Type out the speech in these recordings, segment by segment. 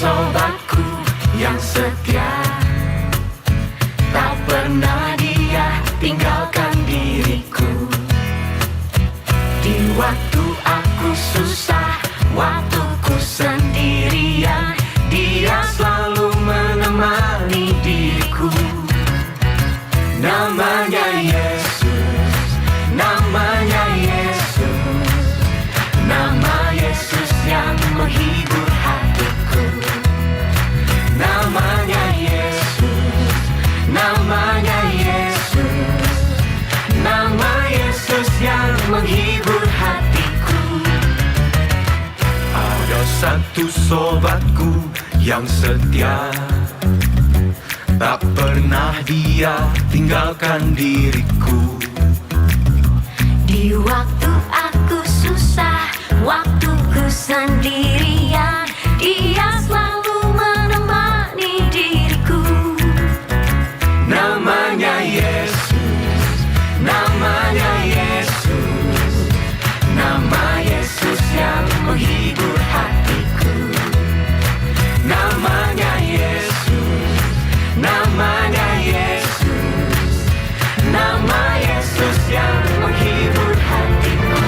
sobatku yang setia, tak pernah dia tinggalkan diriku. Di waktu aku susah, waktuku sendirian, dia selalu menemani diriku. Namanya Yesus, namanya Yesus, nama Yesus yang menghibur hatiku. Namanya Yesus, namanya Yesus, nama Yesus yang menghibur hatiku. Ada satu sobatku yang setia, tak pernah dia tinggalkan diriku. Di waktu aku susah, waktuku sendirian, dia selalu menemani diriku. Namanya Yesus, namanya Yesus, nama Yesus yang menghibur hatiku. Namanya Yesus, namanya Yesus, nama Yesus yang menghibur hatiku.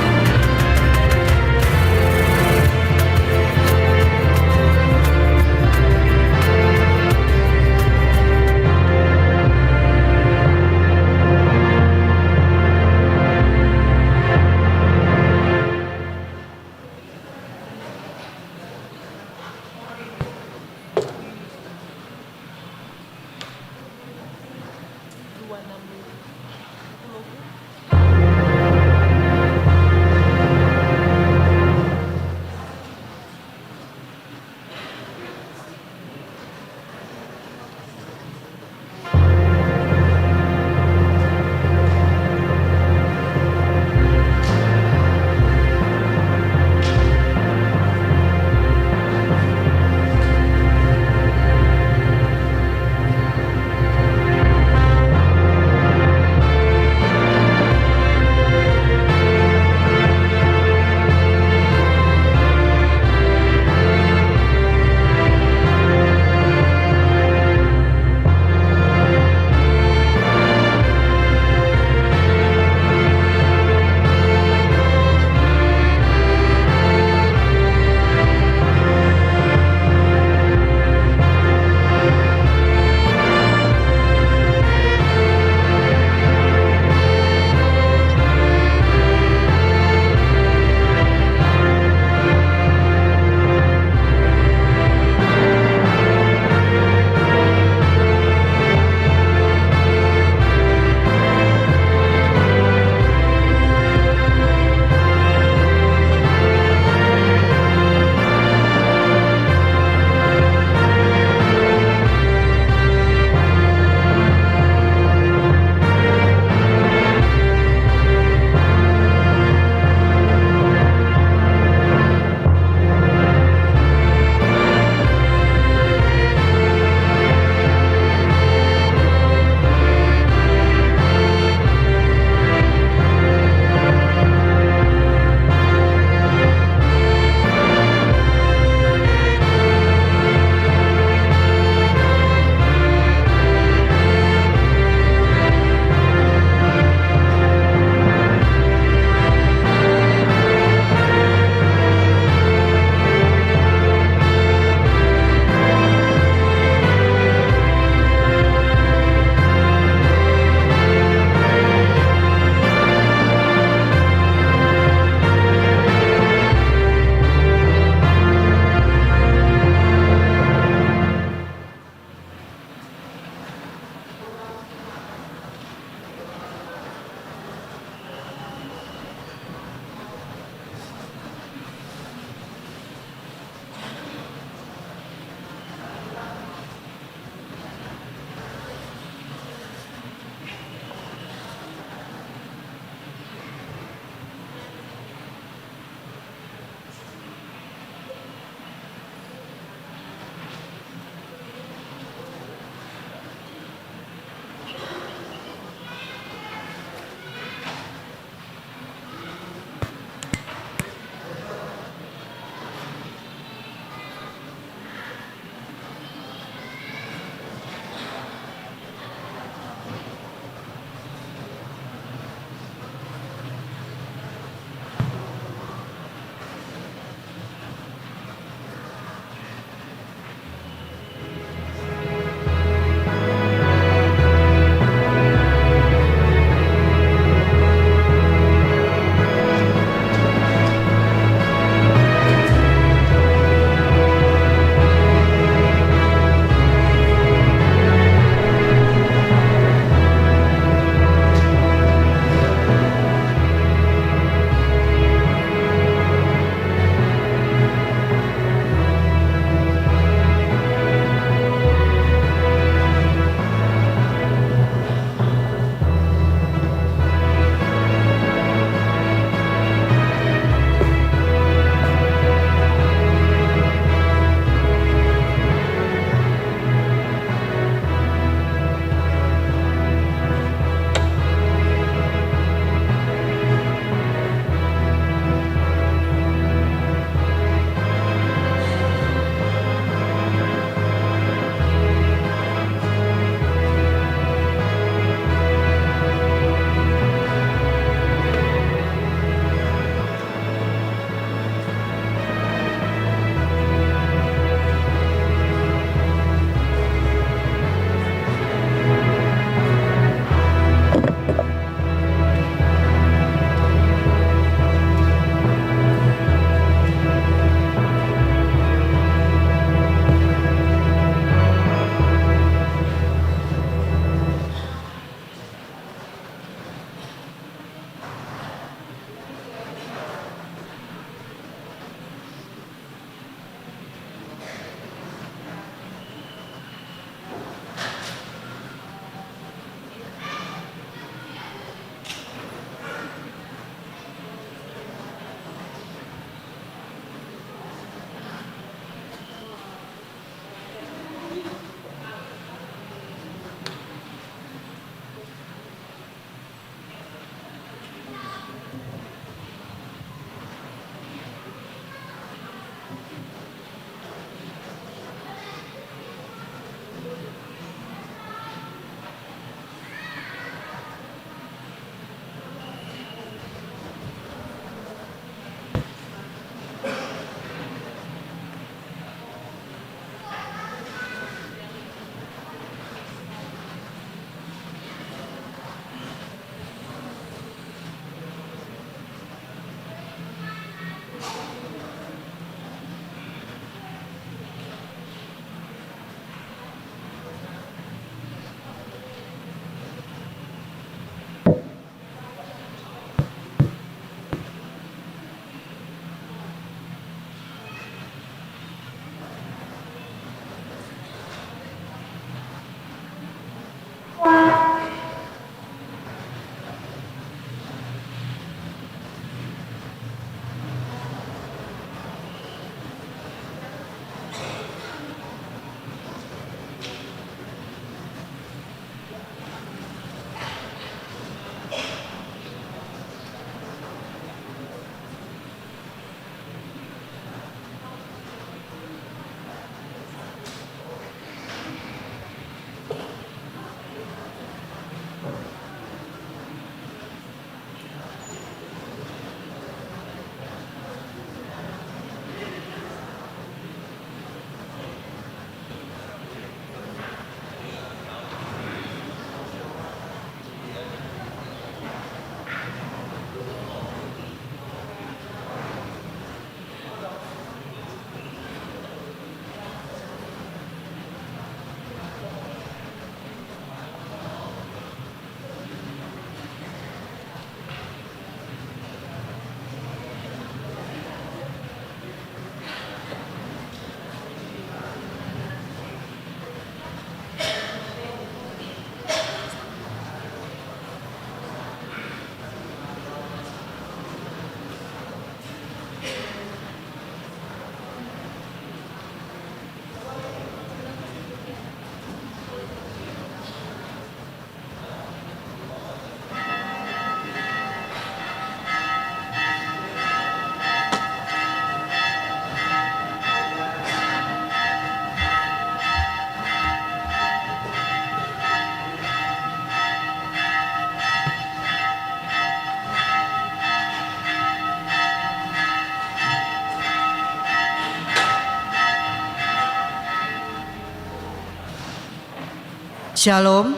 Shalom.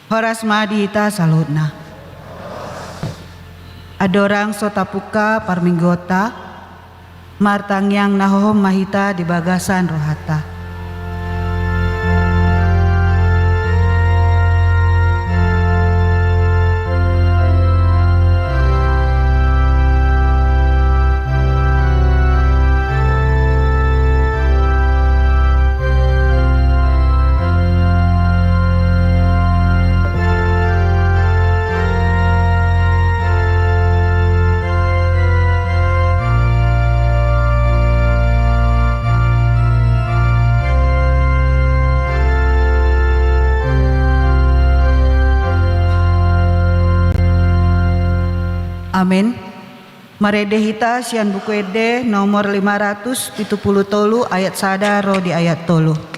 Horas madita salutna. Adorang sotapuka parminggota, martang yang nahohom mahita di bagasan rohata. Amin. Marede hita sian buku ede nomor 573 ayat sada ro di ayat tolu.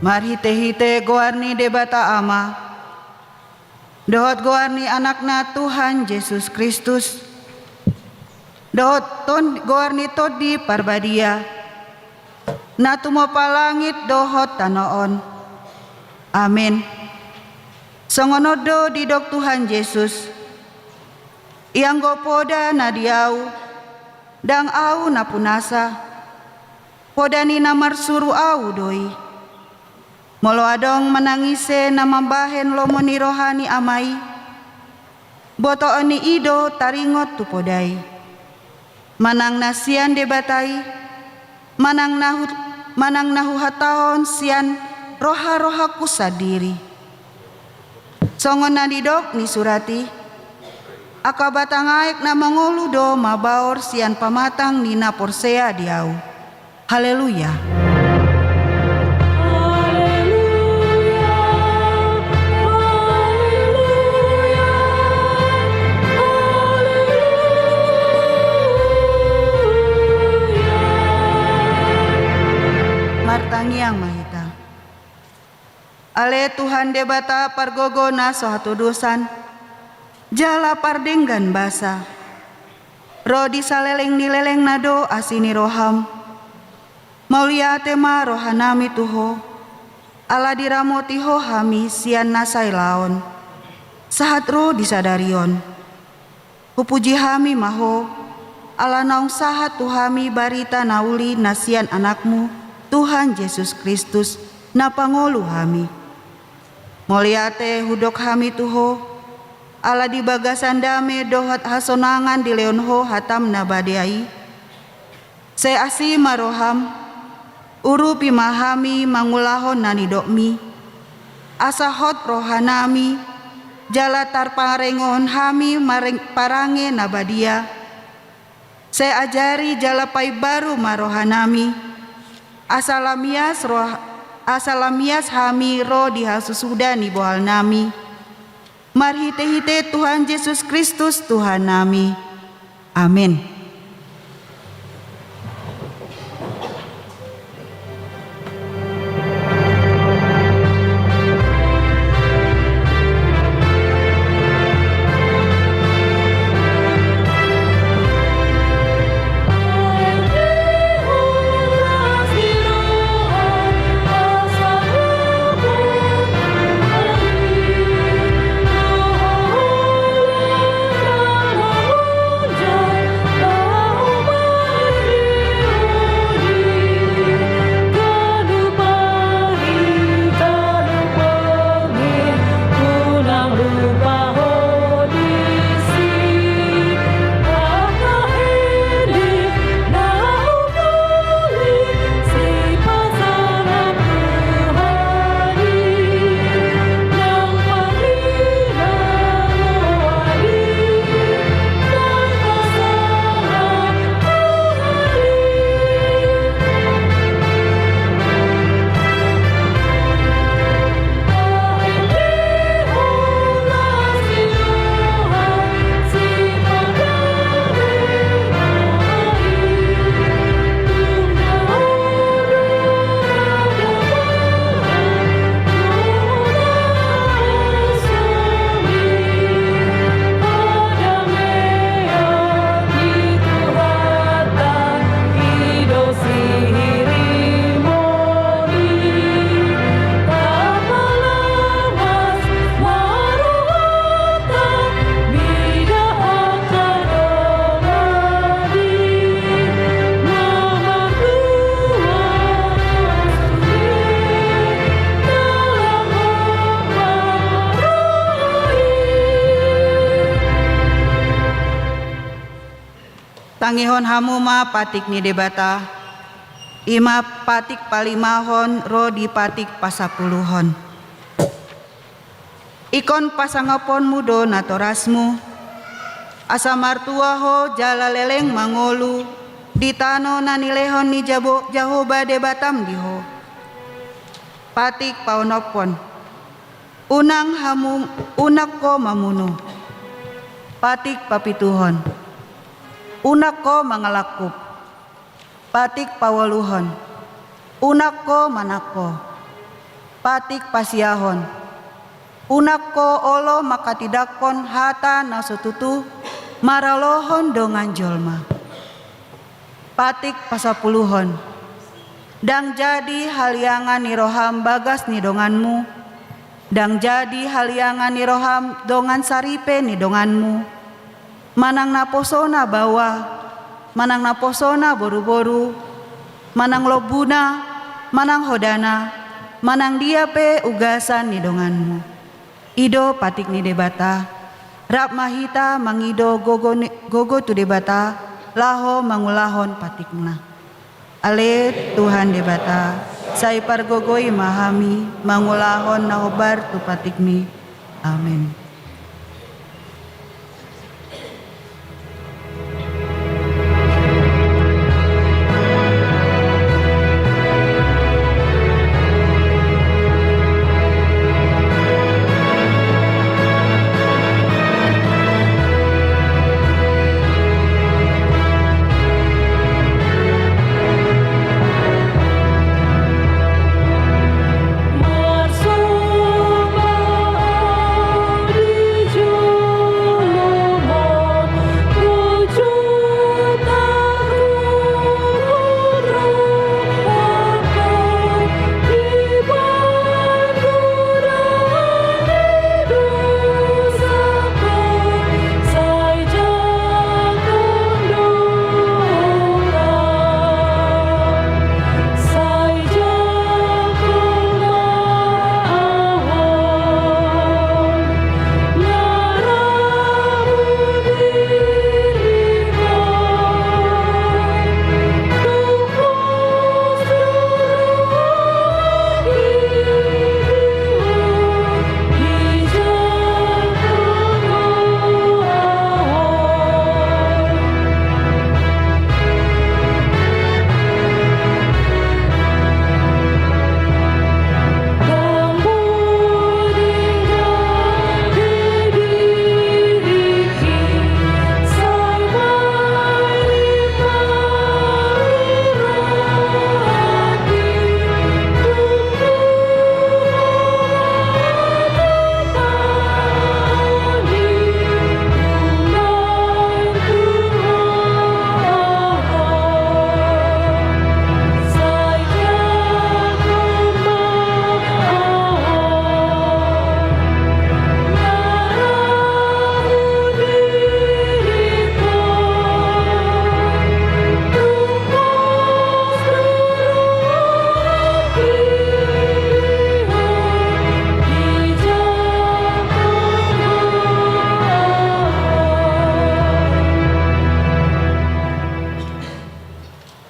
Marhite-hite goarni debata ama. Dohot goarni anakna Tuhan Yesus Kristus. Dohot goarni todi parbadia. Natumo palangit dohot tanoon. Amin. Songonodo didok Tuhan Yesus. Iang gopoda nadiau. Dang au napunasa. Podani namar suru au doi. Molo adong menangise namambahen lomoni rohani amai. Boto oni ido taringot tupodai. Manang nasian debatai. Manang nahu hataon sian roha-roha kusadiri. Songon nadidok ni surati. Akabatangaik na mangulu do mabaor sian pamatang nina porsea diau. Haleluya. Martangiang mahita. Ale Tuhan debata pargogona sohatudusan. Jala pardenggan basa. Rodi saleleng nileleng nado asini roham. Maulia tema rohanami tuho. Ala diramotiho hami sian nasai laon. Sahat ro disadarion. Pupuji hami maho. Ala naung sahat tuhami barita nauli nasian anakmu. Tuhan Yesus Kristus napangolu hami. Moliate hudok hami tuho. Ala di bagasan dame dohat hasonangan di leonho hatam nabadiai. Se asi maroham. Urupi mahami mangulahon nanidokmi. Asahot rohanami. Jalatar parengon hami parange nabadia. Se ajari jalapai baru marohanami. Asalamias hami ro dihasusuda ni bohal nami. Marhite-hite Tuhan Yesus Kristus Tuhan nami. Amin. Tangihon hamu ma patik ni debata. Ima patik palimahon ro di patik pasapuluhon. Ikon pasangapon mudo natorasmu. Asa martuaho jala leleng mangolu. Ditano nanilehon ni jahoba debatam diho. Patik paunopon. Unang hamu unak ko mamuno. Patik papituhon. Unak ko mangalakup. Patik pawaluhon. Unak ko manako. patik pasiahon. Unakko olo makatidakon hata nasututu maralohon dongan jolma. Patik pasapuluhon. Dang jadi haliangan niroham bagas ni donganmu. Dang jadi haliangan niroham dongan saripe ni donganmu. Manang naposona bawah, manang naposona boru-boru, manang lobuna, manang hodana, manang diape ugasan ni donganmu. Ido patik ni debata, rap mahita mangido gogo tu debata, laho mangulahon patikna. Ale Tuhan debata, sai pargogoi mahami, mangulahon nahobar tu patikmi. Amin.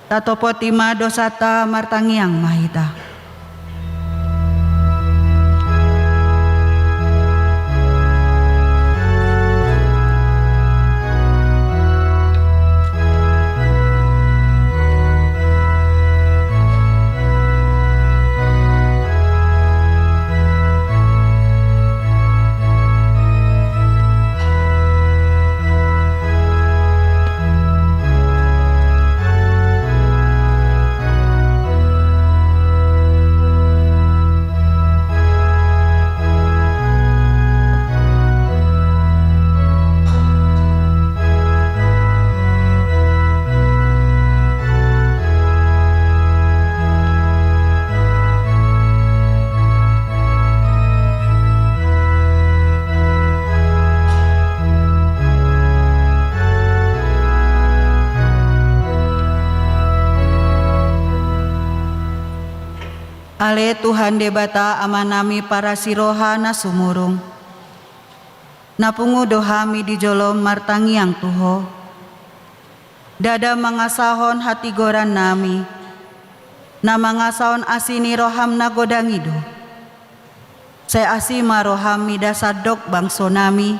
Tatopo tima dosata martangiang mahita. Ale Tuhan debata amanami para sirohana sumurung. Napungu dohami di jolom martangiang tuho. Dada mangasahon hati goran nami. Na mangasahon asini roham na godangido. Saya asima rohami dasadok bangso nami.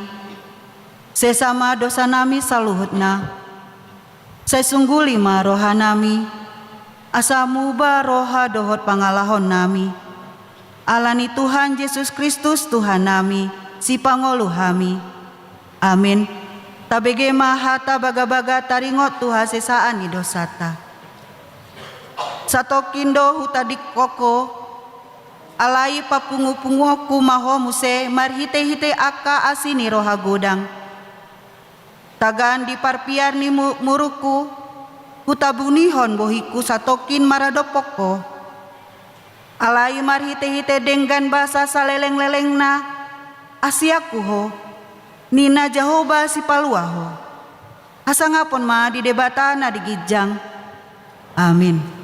Sesama dosa nami saluhutna. Saya sungguli ma rohanami. Asamu ba roha dohot pangalahon nami. Alani Tuhan Yesus Kristus Tuhan nami, si pangolu hami. Amin. Tabege mahata baga-baga taringot Tuha sesaan ni dosata. Satokindo hutadik koko, alai papungu-pungu kumaho muse marhite-hite aka asini roha godang. Tagan di parpiar ni muruku, kutabunihon bohiku satokin maradopoko. Alai marhite-hite denggan bahasa saleleng-leleng na asiaku ho, nina jahoba si paluaho. Hasangapon ma di debata na digijang. Amin.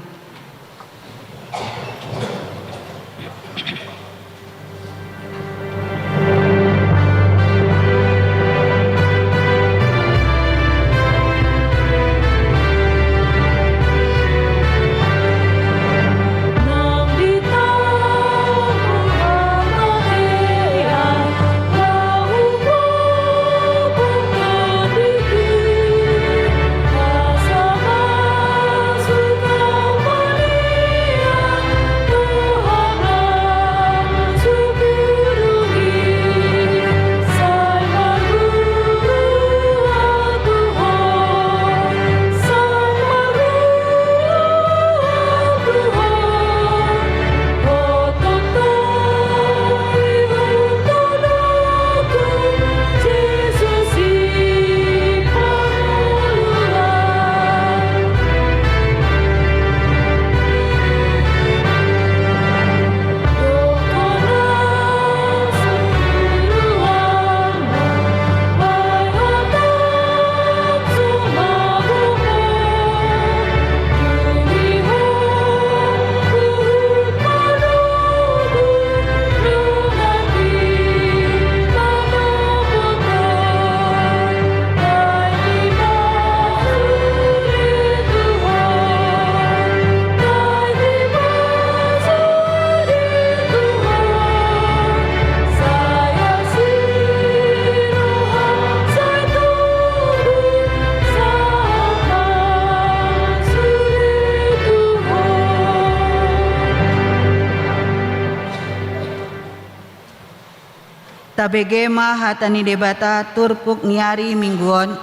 Tabegema hatani debata turpuk niari mingguon.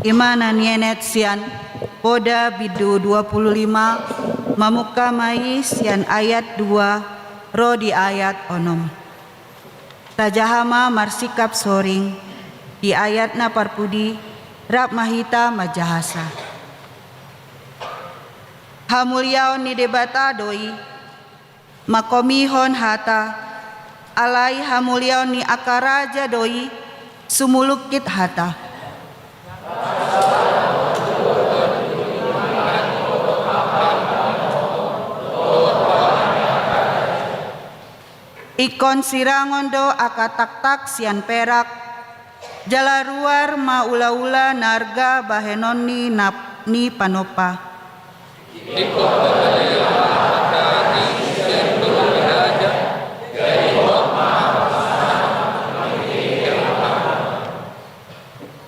Imana nienet sian poda bidu 25 mamuka mai sian ayat 2 ro di ayat onom. Tajahama marsikap soring di ayat na parpudi rap mahita majahasa. Hamulyaon ni debata doi makomihon hata alai hamulyaon ni akaraja doi sumulukit hata. Ikon sirangon do akatak-tak sian perak jala ruar ma ula-ula narga bahenon ni panopa.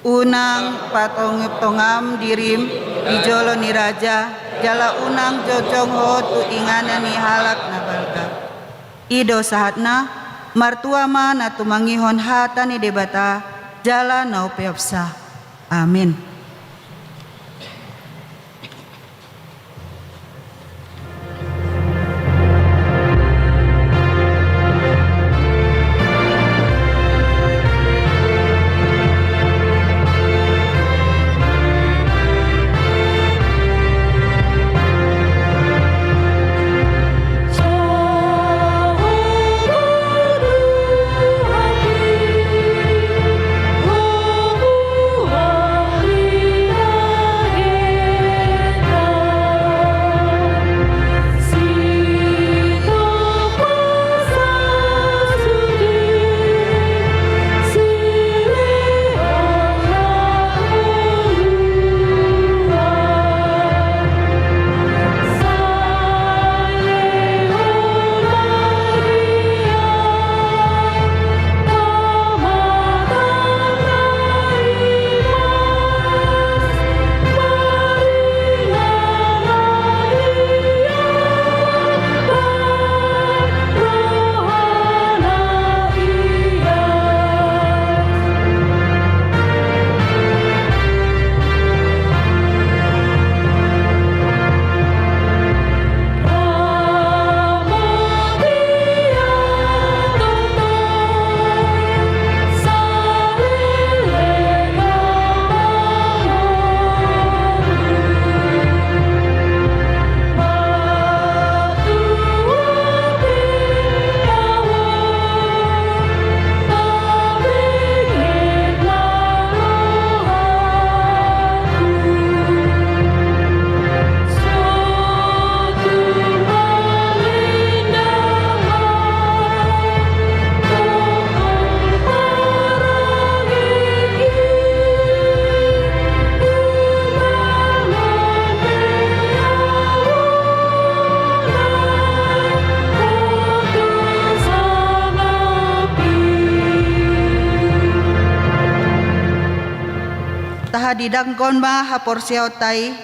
Unang patong-tongam dirim dijolo ni raja jala unang jojong ho tu ingana ni halak na balga. Ido sahatna martua ma na tumangihon hata ni debata jala na upeopsa. Amin. Hari didangkon ba haporsiaw tay,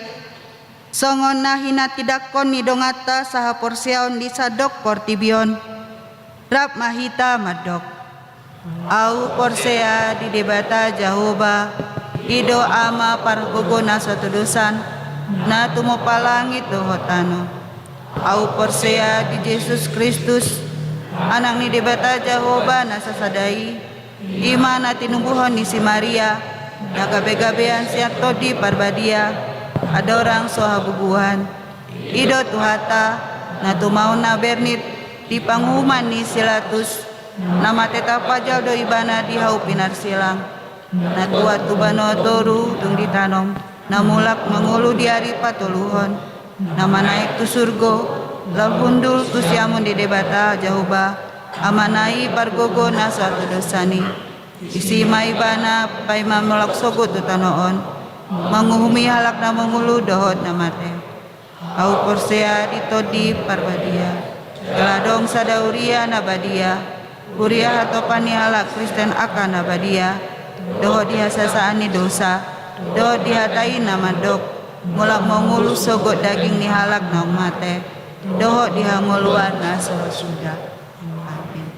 songon na hinatidakon ni dongata sa haporsiaw di sadok portibion, rap mahita madok. Au porsea di debata Jehovah, ido ama pargogo na sa tudusan, na tumupalangit dohotano. Au porsea di Jesus Kristus, anak ni debata Jehovah na sasadai, ima na tinubuhon ni si Maria, na gabe-gabean siya todi parbadia, ada orang sohabubuhan. Ido tuhata, na tumau na bernit, di panghuman ni silatus, na mateta pajaw do ibana di hau pinar silang, na tuat tubano toru tung ditanom, na mulak mangulu di hari patuluhon, na manaik tu surgo, lalhundul tu siamun di debata Jehovah, amanai pargogo na suatu dosani, isi maibana pai mamulak sogo tu tanoon, manguhumi halak na mangulu dohot na mate, au porsea di todi parbadia, keladong sadauria na badia, Kuria hatopani halak Kristen akan abadia, doho dihasasaani dosa, doho dihatai nama dok, mulak mengulu sogot daging ni halak na mate, doho dihanguluan na sudah. Amin.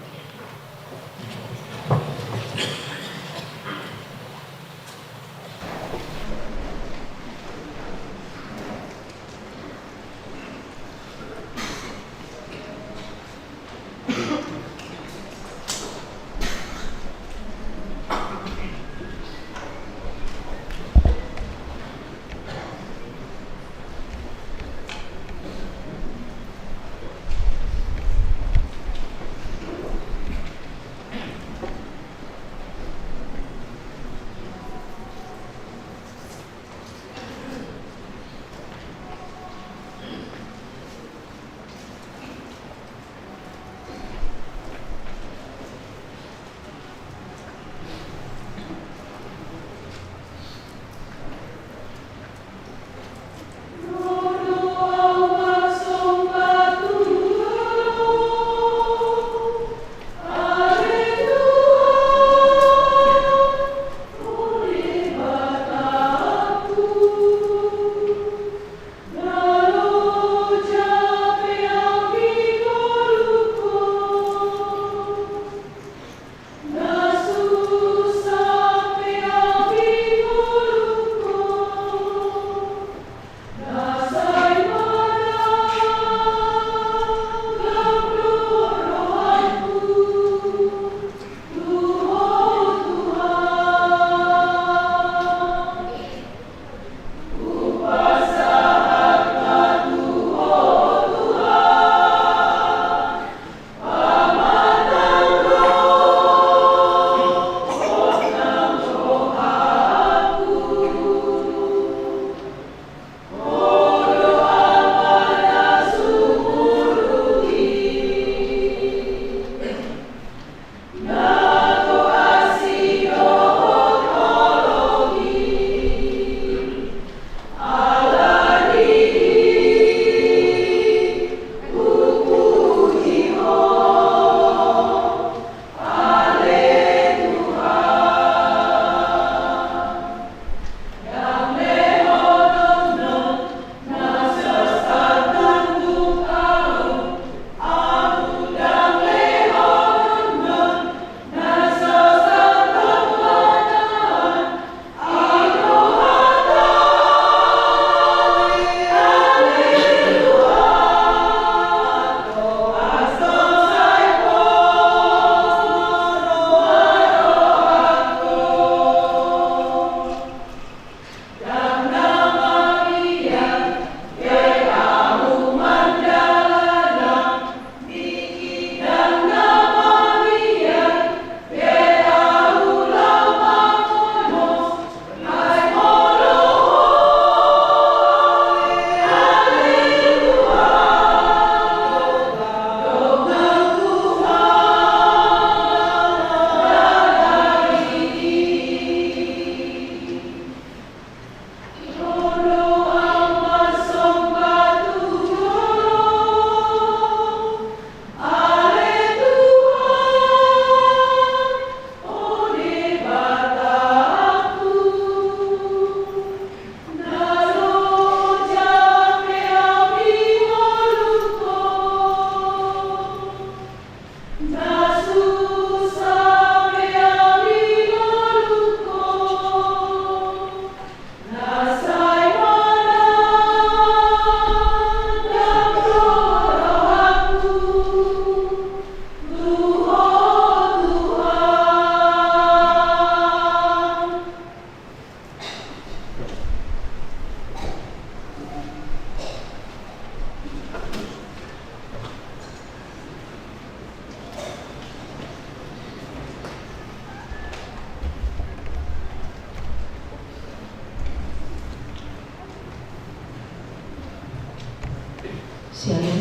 Shalom.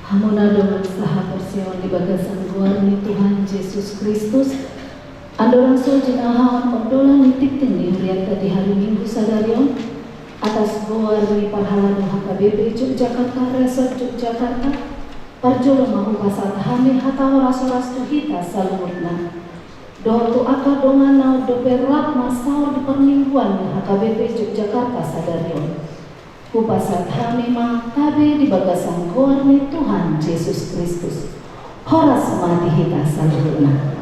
Hamuna dengan saha persiawan di bagasan guarni Tuhan Yesus Kristus. Andorang sojinahawan obdolan nitik tendi huriata di hari Minggu sadarion atas guarni parhaladu HKBP Yogyakarta Resort Yogyakarta. Parjolo mahu pasal hami hatawa rasoras tuhita salumutna. Doa aka dongana doperat masaur di permingguan HKBP Yogyakarta sadarion. Kupasat hami tabe di bagasan guarni Tuhan Yesus Kristus. Horas mati hita salurna.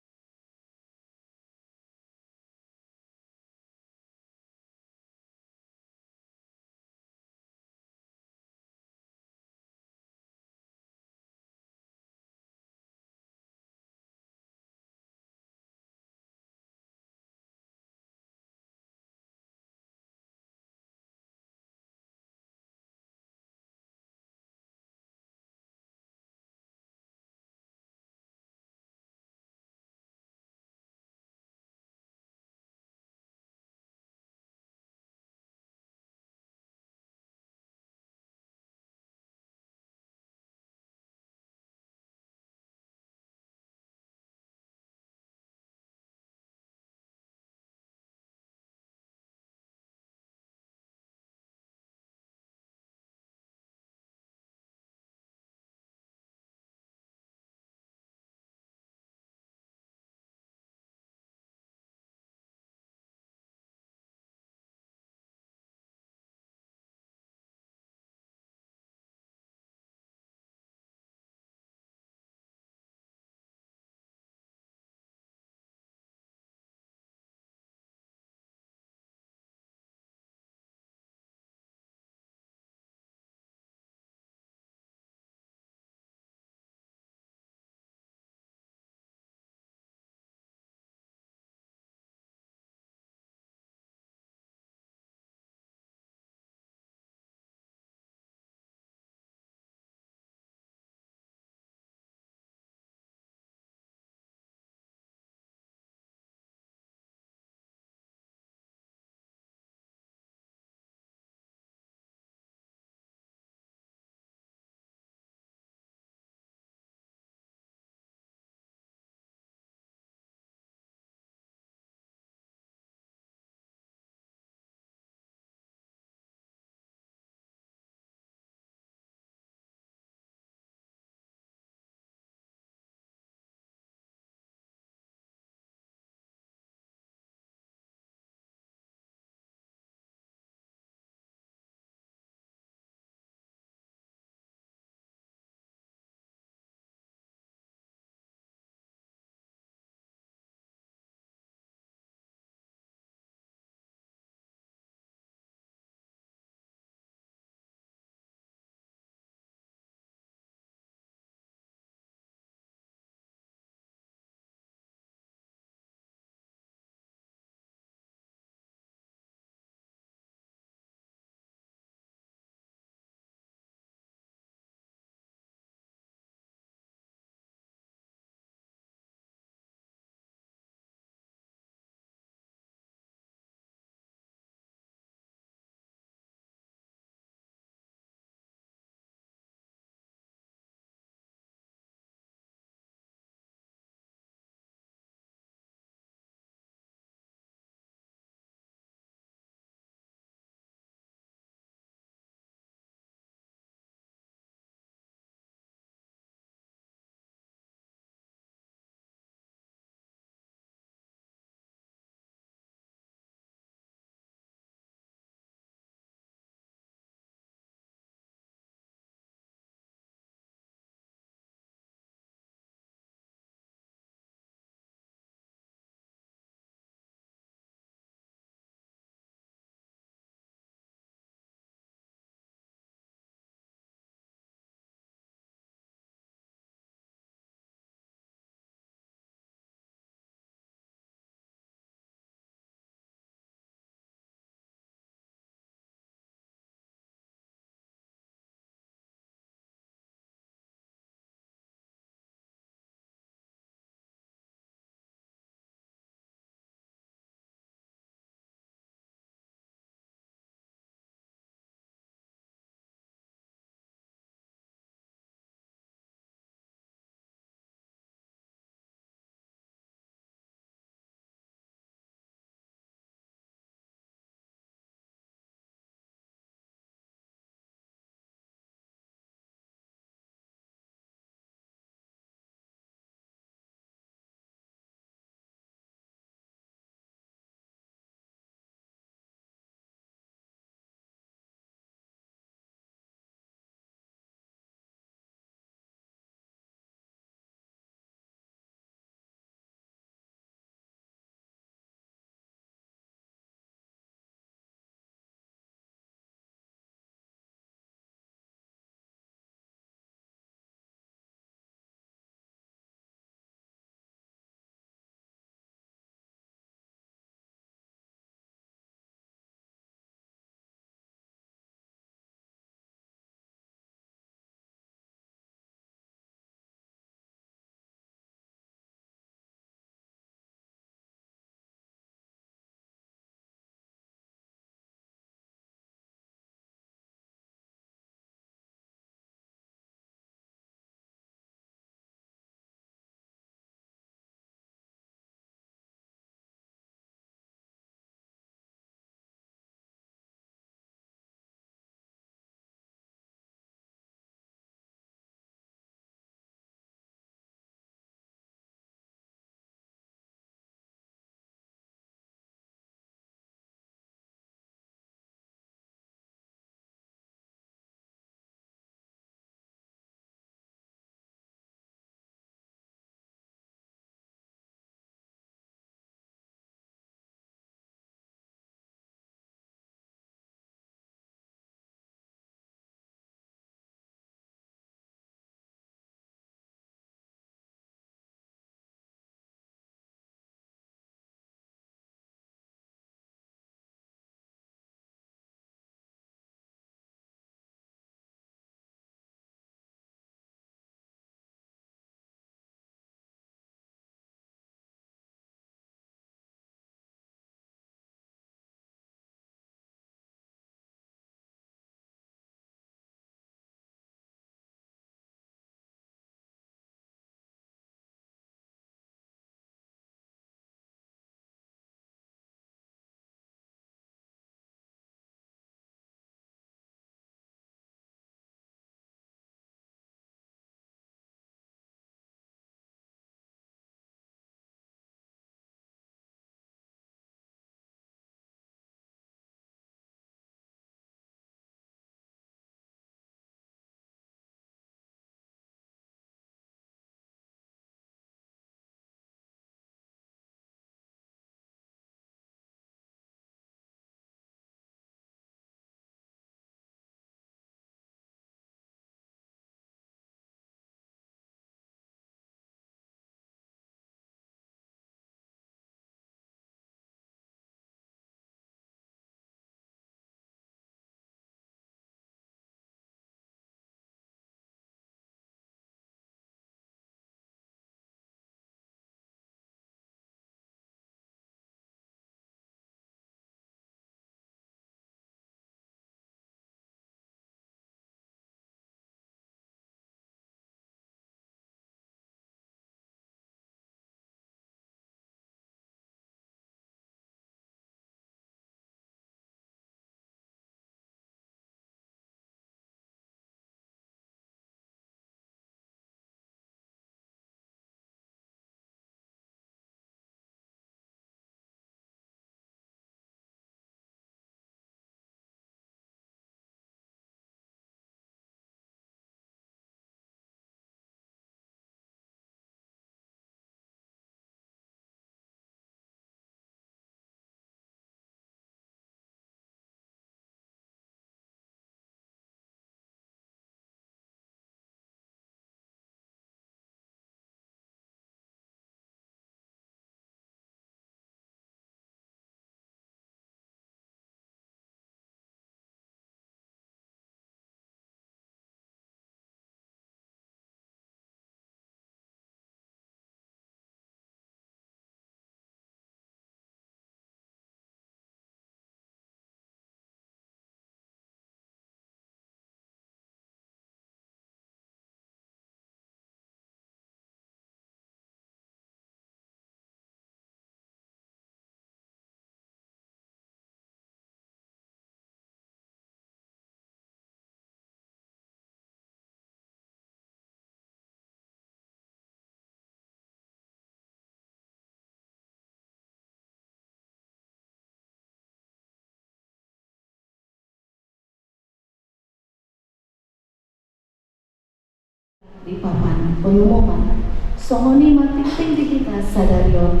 di papan pengumuman songoni mati tinggi kita sadarion.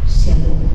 Shalom.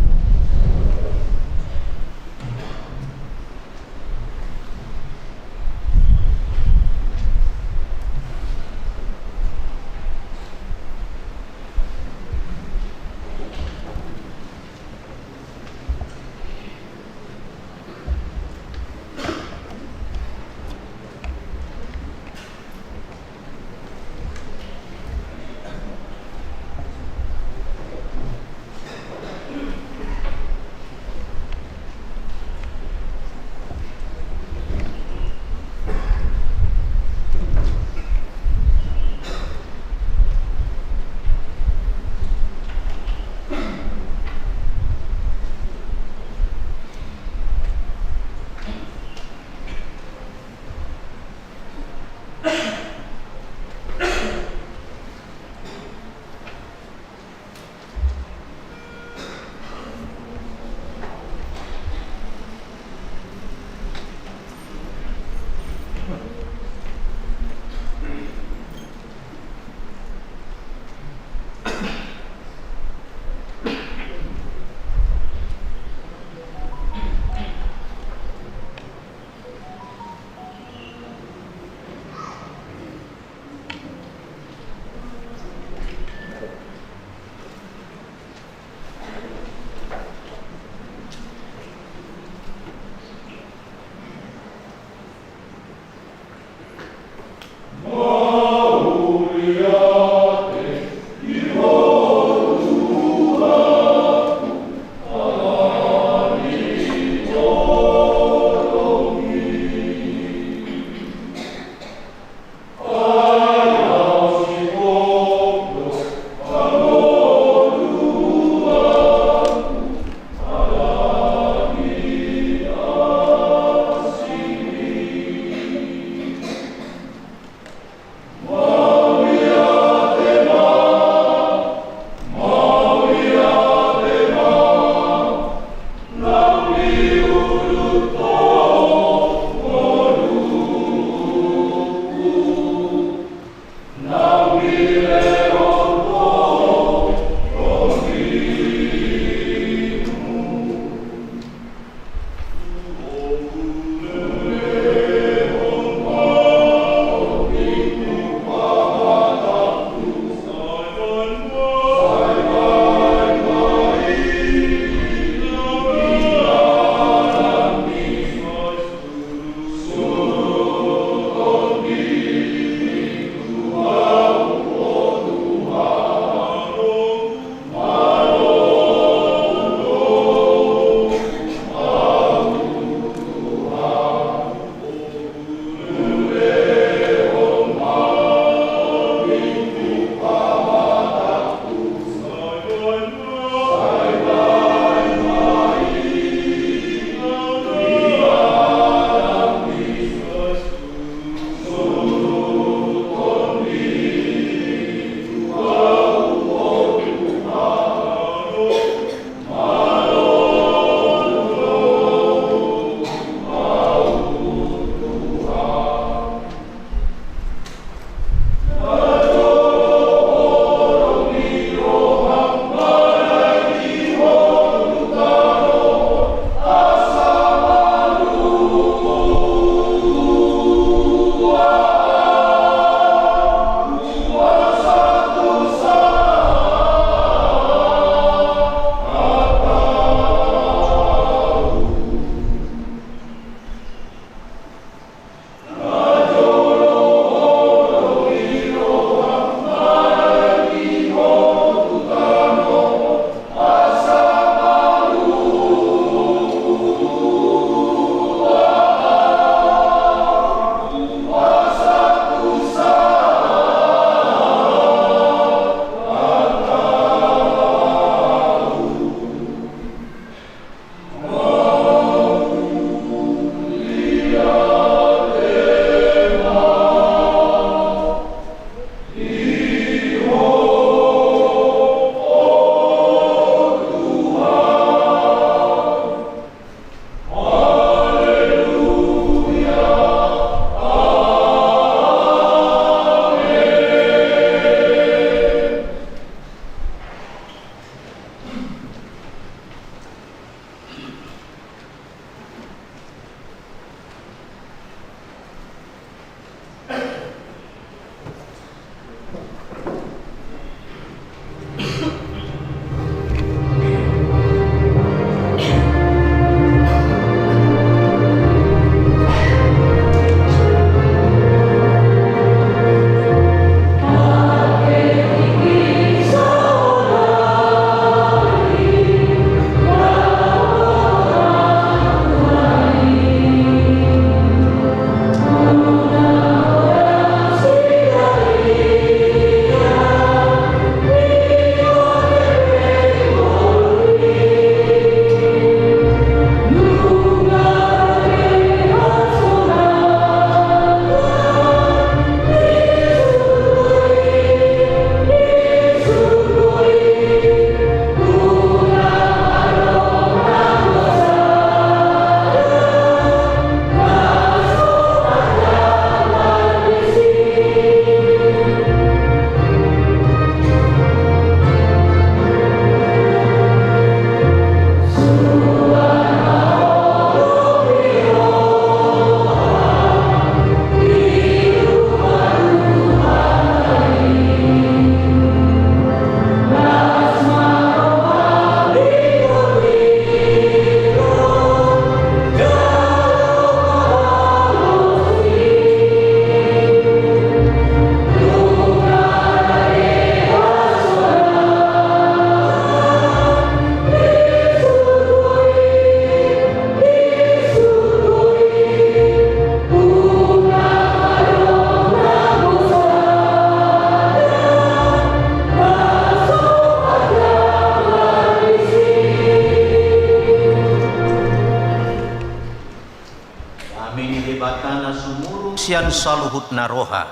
sumuru sian saluhut naroha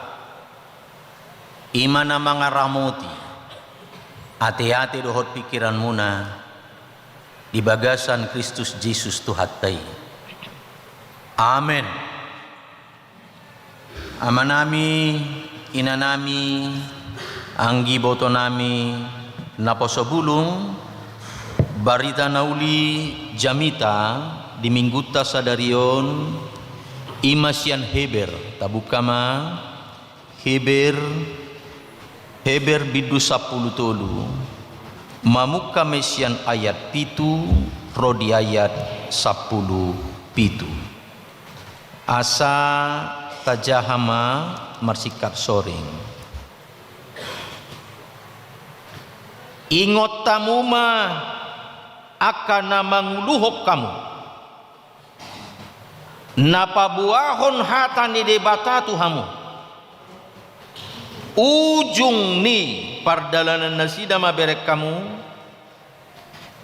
imana mangaramoti ati-ati dohot pikiran muna di bagasan Kristus Yesus Tuhatai. Amen. Amanami inanami anggi boto nami naposobulung barita nauli jamita di mingguta sadarion imasian Heber tabukama Heber bidu 10 tolu mamuka mesian ayat pitu rodi ayat 10 pitu asa tajahama marsikat soring ingot tamuma akan manguluhok kamu napabuahon hatani debata tuhamu ujung ni pardalanan nasida maberek kamu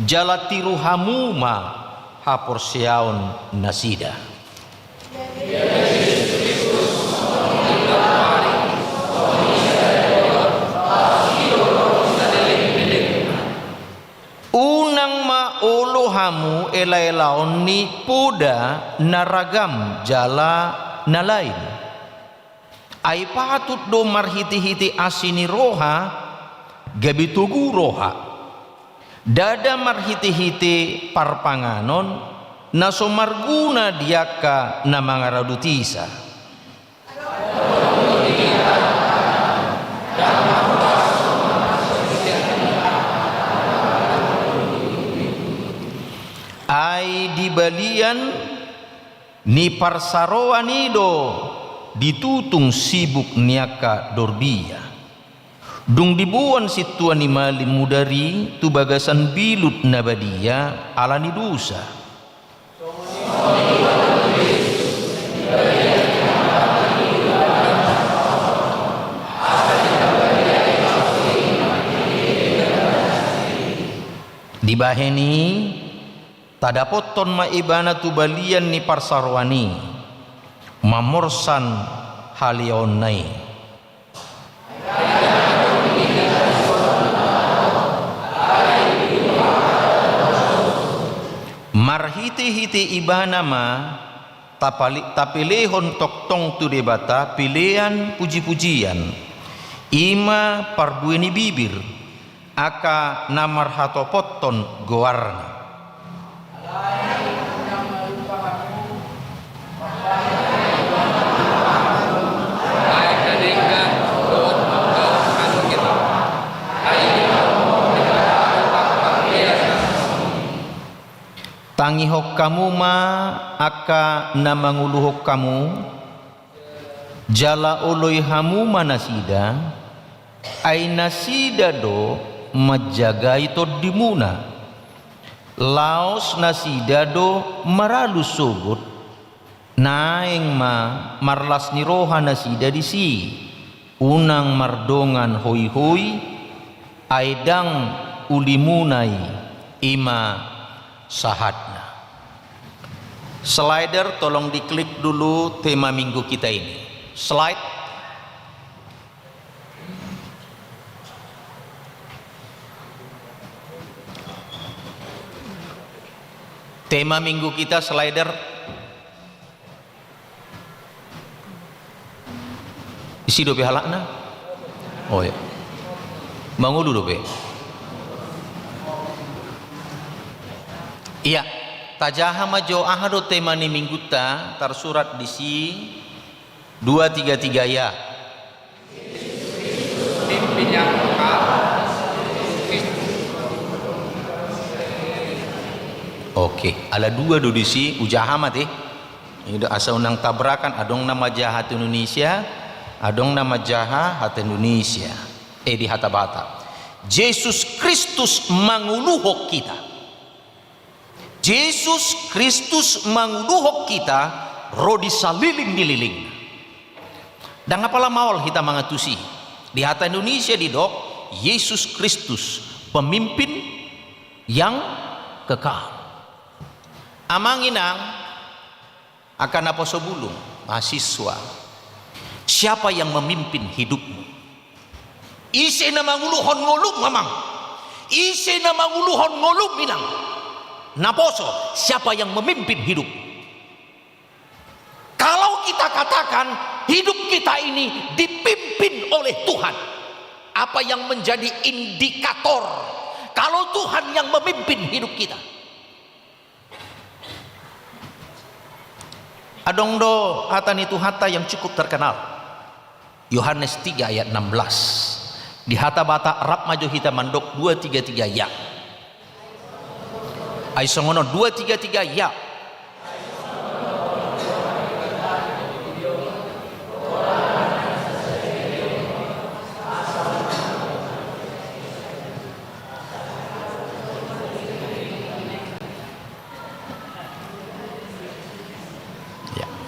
jalatiru hamuma hapor seaon nasida. Unang mauluhamu ela-elaon ni puda naragam jala nalain ai patut do marhiti-hiti asini roha gabitugu roha dada marhiti-hiti parpanganon naso marguna diaka na mangaradutisa ai dibalian ni parsaroanido ditutung sibuk niaka dorbia dung dibuan situan ni malim mudari tu bagasan bilut nabadia alani dosa dibaheni tadapoton maibana tu balian ni parsarwani mamorsan halion nai marhiti-hiti ibana ma tapilehon toktong tu debata pilihan puji-pujian ima parbueni bibir aka namar hatopoton goarna tangihok kamu ma aka namanguluhok kamu jala oloy hamu manasida ay nasida do majagai to dimuna laos nasida do maralus sugut naeng ma marlas ni roha nasida disi unang mardongan hoy-hoy aidang ulimunay ima sahadna. Slider tolong diklik dulu tema minggu kita ini. Slide. Tema minggu kita slider. Isi dope halakna. Oh ya. Mangudu dope. Iya, tajahama jo ahado tema ni mingguta tersurat di si 233 ya. Oke, ala dua do di si ujahamat Ini asa unang tabrakan adong nama jahat Indonesia, adong nama jahat Indonesia. Di hatabata. Yesus Kristus manguluhok kita. Yesus Kristus manguluhok kita rodi saliling dililing. Dan apalah mawal kita mengatusi di hata Indonesia di dok Yesus Kristus pemimpin yang kekal. Amanginang akan apa sebulung mahasiswa, siapa yang memimpin hidupmu? Isi na manguluhon ngulum mamang, isi na manguluhon ngulum minang. Naposo, siapa yang memimpin hidup? Kalau kita katakan hidup kita ini dipimpin oleh Tuhan, apa yang menjadi indikator kalau Tuhan yang memimpin hidup kita? Adong do hatan itu hata yang cukup terkenal. Yohanes 3 ayat 16. Di hata bata rap maju hita mandok 233 ya. Ay songono 233 ya.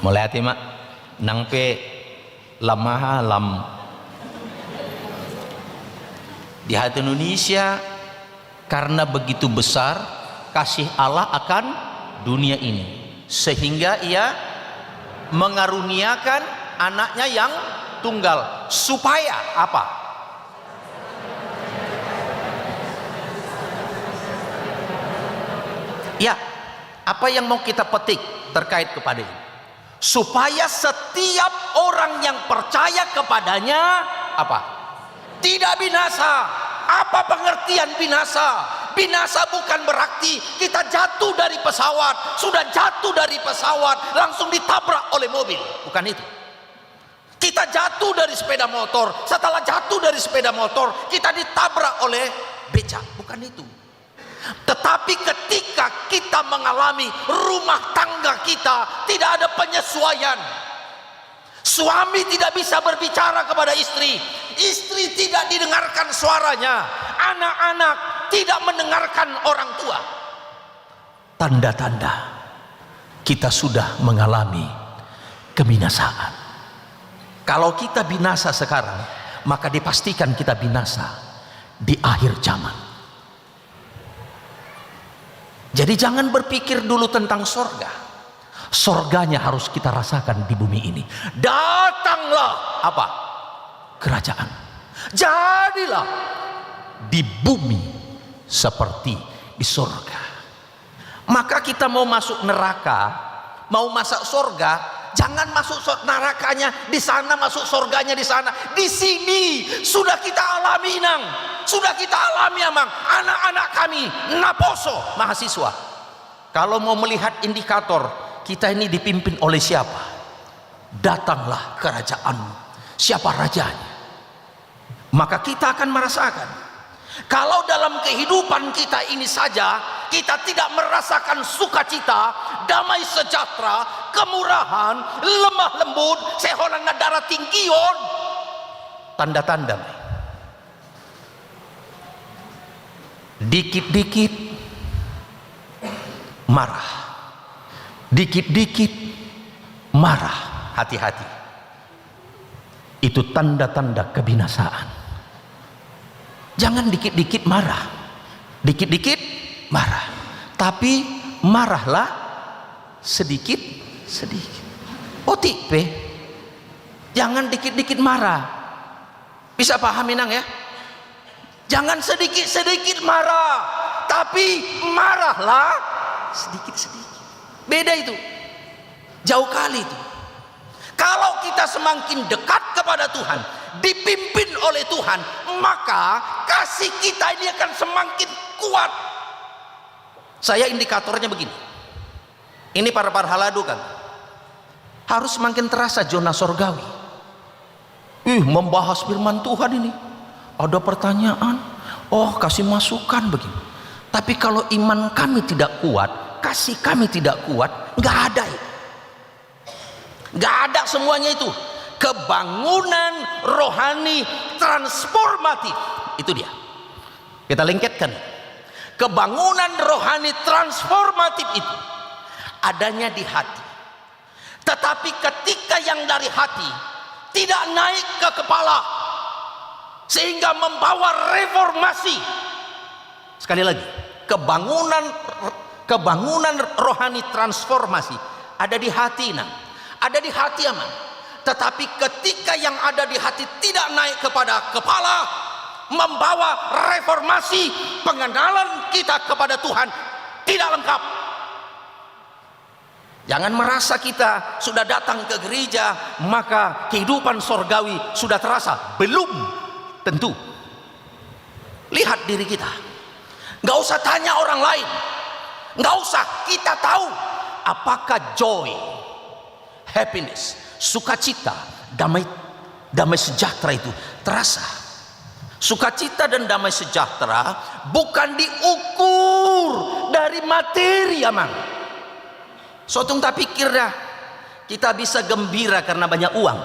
Mulai hati mak nang pe lamaha lam di hati Indonesia, karena begitu besar kasih Allah akan dunia ini sehingga ia mengaruniakan anaknya yang tunggal supaya apa? Ya, apa yang mau kita petik terkait kepada ini? Supaya setiap orang yang percaya kepadanya apa? Tidak binasa. Apa pengertian binasa? Binasa bukan berarti kita jatuh dari pesawat, sudah jatuh dari pesawat langsung ditabrak oleh mobil, bukan itu. Kita jatuh dari sepeda motor, setelah jatuh dari sepeda motor kita ditabrak oleh becak, bukan itu. Tetapi ketika kita mengalami rumah tangga kita tidak ada penyesuaian, suami tidak bisa berbicara kepada istri, istri tidak didengarkan suaranya, anak-anak tidak mendengarkan orang tua, tanda-tanda kita sudah mengalami kebinasaan. Kalau kita binasa sekarang, maka dipastikan kita binasa di akhir zaman. Jadi jangan berpikir dulu tentang sorga. Sorganya harus kita rasakan di bumi ini. Datanglah apa? Kerajaan. Jadilah di bumi seperti di sorga. Maka kita mau masuk neraka, mau masuk sorga, jangan masuk nerakanya di sana, masuk sorganya di sana. Di sini sudah kita alami nang. Sudah kita alami amang, anak-anak kami naposo mahasiswa. Kalau mau melihat indikator kita ini dipimpin oleh siapa, datanglah kerajaanmu, siapa rajanya, maka kita akan merasakan. Kalau dalam kehidupan kita ini saja kita tidak merasakan sukacita, damai sejahtera, kemurahan, lemah lembut, seholang darah tinggion, tanda-tanda dikit-dikit marah, dikit-dikit marah, hati-hati. Itu tanda-tanda kebinasaan. Jangan dikit-dikit marah, dikit-dikit marah, tapi marahlah sedikit-sedikit. Otipe, jangan dikit-dikit marah. Bisa paham Inang ya? Jangan sedikit-sedikit marah, tapi marahlah sedikit-sedikit. Beda itu, jauh kali itu. Kalau kita semakin dekat kepada Tuhan, dipimpin oleh Tuhan, maka kasih kita ini akan semakin kuat. Saya indikatornya begini. Ini para haladu kan, harus semakin terasa zona sorgawi. Membahas firman Tuhan ini. Ada pertanyaan, oh kasih masukan begini. Tapi kalau iman kami tidak kuat, kasih kami tidak kuat, nggak ada itu. Nggak ada semuanya itu. Kebangunan rohani transformatif, itu dia. Kita lengketkan. Kebangunan rohani transformatif itu adanya di hati. Tetapi ketika yang dari hati tidak naik ke kepala, sehingga membawa reformasi. Sekali lagi, kebangunan rohani transformasi ada di hati. Nah, ada di hati aman. Tetapi ketika yang ada di hati tidak naik kepada kepala, membawa reformasi, pengenalan kita kepada Tuhan tidak lengkap. Jangan merasa kita sudah datang ke gereja maka kehidupan sorgawi sudah terasa. Belum tentu. Lihat diri kita. Nggak usah tanya orang lain, nggak usah, kita tahu apakah joy, happiness, sukacita, damai sejahtera itu terasa. Sukacita dan damai sejahtera bukan diukur dari materi aman. Sotong tak pikir dah kita bisa gembira karena banyak uang.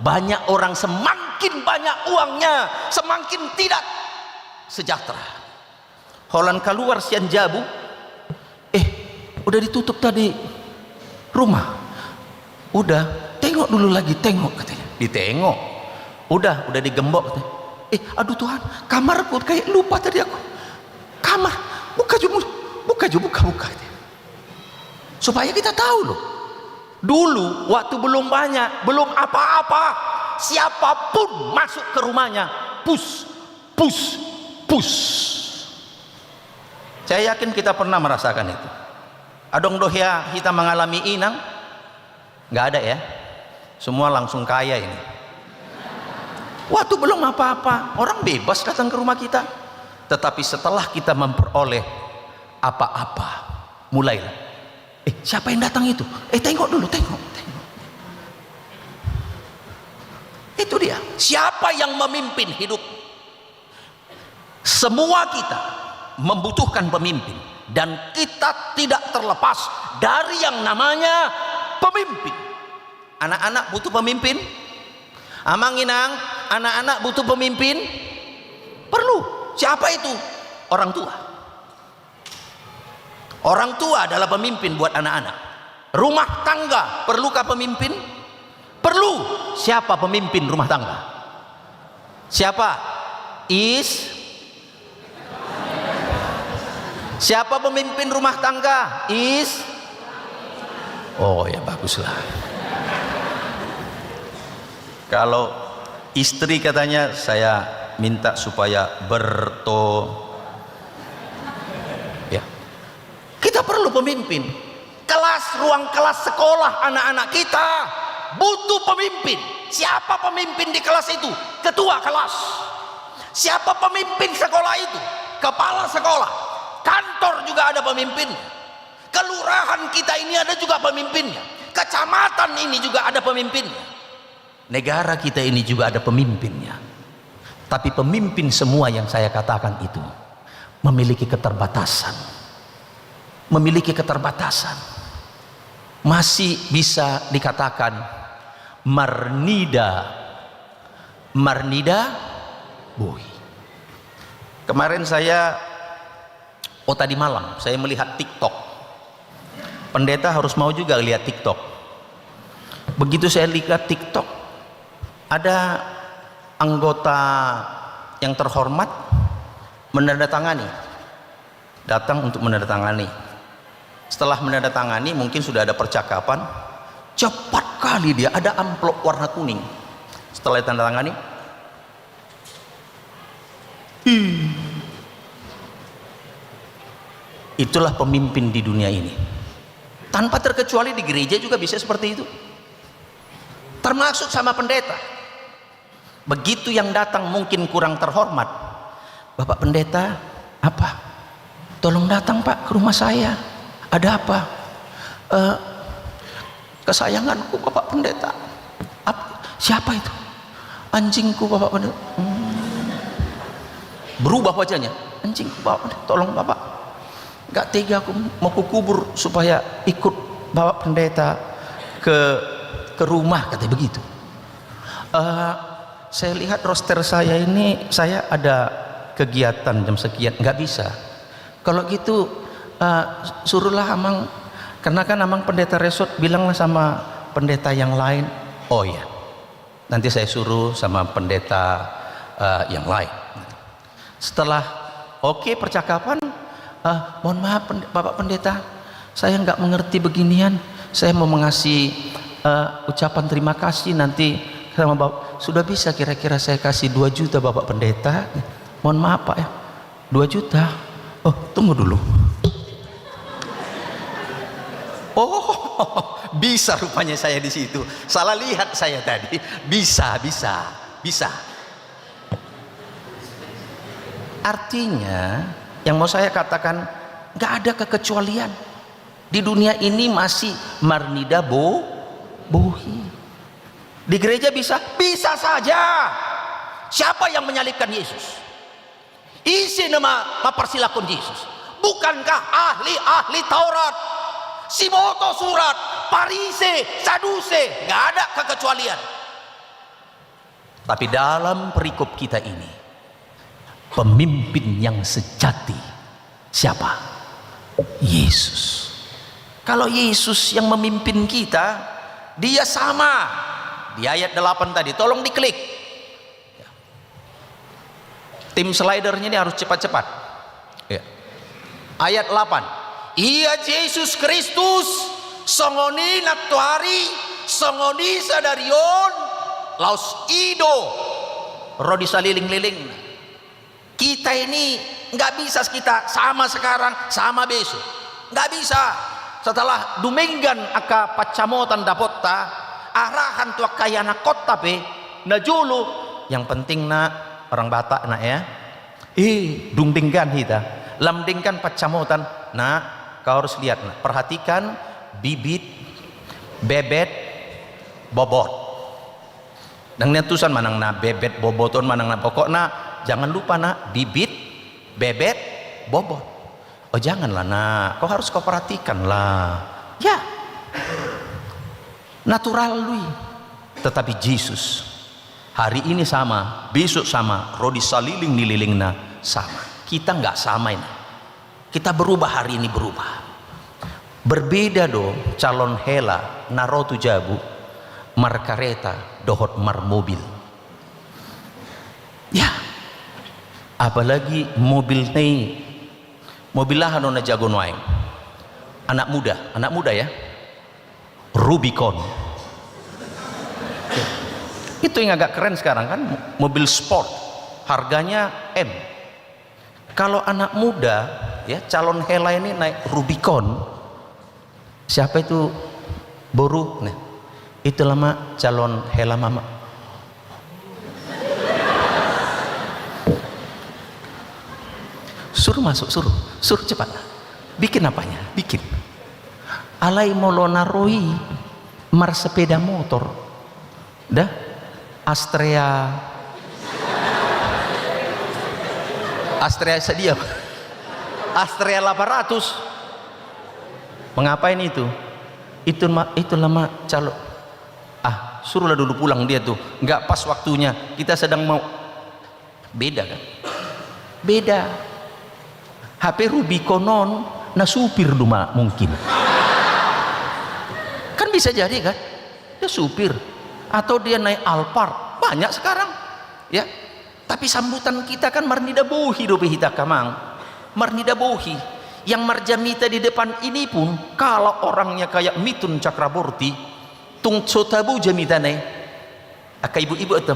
Banyak orang semakin banyak uangnya semakin tidak sejahtera. Holan keluar sian jabu, udah ditutup tadi rumah. Udah, tengok dulu lagi, tengok katanya. Ditengok, udah digembok katanya. Aduh Tuhan, kamarku kayak lupa tadi aku. Kamar, buka. Supaya kita tahu loh. Dulu waktu belum banyak, belum apa-apa, siapapun masuk ke rumahnya, pus. Saya yakin kita pernah merasakan itu. Adong dohya kita mengalami inang, nggak ada ya. Semua langsung kaya ini. Waktu belum apa-apa, orang bebas datang ke rumah kita. Tetapi setelah kita memperoleh apa-apa, mulailah. Siapa yang datang itu? Tengok dulu, tengok. Itu dia. Siapa yang memimpin hidup? Semua kita membutuhkan pemimpin, dan kita tidak terlepas dari yang namanya pemimpin. Anak-anak butuh pemimpin. Amang inang, anak-anak butuh pemimpin. Perlu. Siapa itu? Orang tua. Orang tua adalah pemimpin buat anak-anak. Rumah tangga perlukah pemimpin? Perlu. Siapa pemimpin rumah tangga? Siapa? Siapa pemimpin rumah tangga? Oh ya, baguslah. Kalau istri katanya saya minta supaya ya. Kita perlu pemimpin. Ruang kelas sekolah anak-anak kita butuh pemimpin. Siapa pemimpin di kelas itu? Ketua kelas. Siapa pemimpin sekolah itu? Kepala sekolah. Kantor juga ada pemimpinnya. Kelurahan kita ini ada juga pemimpinnya. Kecamatan ini juga ada pemimpinnya. Negara kita ini juga ada pemimpinnya. Tapi pemimpin semua yang saya katakan itu memiliki keterbatasan. Masih bisa dikatakan marnida boy. Kemarin tadi malam saya melihat TikTok. Pendeta harus mau juga lihat TikTok. Begitu saya lihat TikTok, ada anggota yang terhormat datang untuk menandatangani. Setelah menandatangani, mungkin sudah ada percakapan. Cepat kali dia ada amplop warna kuning. Setelah ditandatangani, itulah pemimpin di dunia ini. Tanpa terkecuali di gereja juga bisa seperti itu. Termasuk sama pendeta. Begitu yang datang mungkin kurang terhormat. Bapak pendeta, apa? Tolong datang Pak ke rumah saya. Ada apa? Kesayanganku Bapak pendeta. Siapa itu? Anjingku Bapak pendeta. Berubah wajahnya. Anjingku Bapak pendeta. Tolong Bapak. Gak tega aku mau kukubur supaya ikut Bapak pendeta ke rumah, katanya begitu. Saya lihat roster saya ini, saya ada kegiatan jam sekian, nggak bisa. Kalau gitu suruhlah Amang, karena kan Amang pendeta resort, bilanglah sama pendeta yang lain. Oh iya, nanti saya suruh sama pendeta yang lain. Setelah oke percakapan, mohon maaf Bapak pendeta, saya nggak mengerti beginian. Saya mau mengasih ucapan terima kasih nanti sama Bapak. Sudah bisa kira-kira saya kasih 2 juta Bapak Pendeta. Mohon maaf Pak ya, 2 juta. Oh tunggu dulu. Oh bisa rupanya saya di situ. Salah lihat saya tadi. Bisa. Artinya yang mau saya katakan, nggak ada kekecualian di dunia ini. Masih marnida bohi. Di gereja bisa saja. Siapa yang menyalibkan Yesus? Isi nama mempersilahkan Yesus. Bukankah ahli Taurat, Simoto surat, Parise, Saduse, nggak ada kekecualian. Tapi dalam perikop kita ini, pemimpin yang sejati siapa? Yesus. Kalau Yesus yang memimpin kita, dia sama di ayat 8 tadi. Tolong diklik. Tim slidernya ini harus cepat-cepat ya. Ayat 8, ia Yesus Kristus songoni naktuari songoni sadarion laus ido rodi saliling-liling. Kita ini nggak bisa kita sama sekarang sama besok, nggak bisa. Setelah dumenggan aka pacamotan dapotta arahan tua kaya na kota pe na julu. Yang penting na orang Batak na ya, dumenggan kita lamdingkan pacamotan. Nah kau harus lihat, nah, perhatikan bibit, bebet, bobot. Nang tulisan manang na bebet boboton manang na pokokna jangan lupa na bibit, bebet, bobot. Oh janganlah nak, kau harus kau perhatikan lah. Ya, natural lui. Tetapi Yesus hari ini sama, besok sama, rodi saliling nililingna sama. Kita nggak sama ini. Kita berubah hari ini berubah. Berbeda dong calon hela narotu jabu markareta dohot mar mobil. Ya, apalagi mobil nih, mobilah nona jago noaing. Anak muda ya, Rubicon. Itu yang agak keren sekarang kan, mobil sport, harganya M. Kalau anak muda ya, calon hela ini naik Rubicon. Siapa itu? Boru. Nah, itu lama calon hela mama. Suruh masuk, suruh cepat. Bikin apanya? Bikin. Alai molonaroi mar sepeda motor. Dah. Astrea sedia. Astrea 800. Mengapain itu? Itu lama calo. Suruhlah dulu pulang dia tuh. Nggak pas waktunya. Kita sedang mau. Beda kan? Beda. HP Rubikonon na supir duma mungkin. Kan bisa jadi kan? Dia supir. Atau dia naik Alphard, banyak sekarang ya. Tapi sambutan kita kan marnida bohi dope hita kamang, marnida bohi. Yang marjamita di depan ini pun kalau orangnya kayak Mitun Cakraborty tung sotabu jamitane aka ibu-ibu itu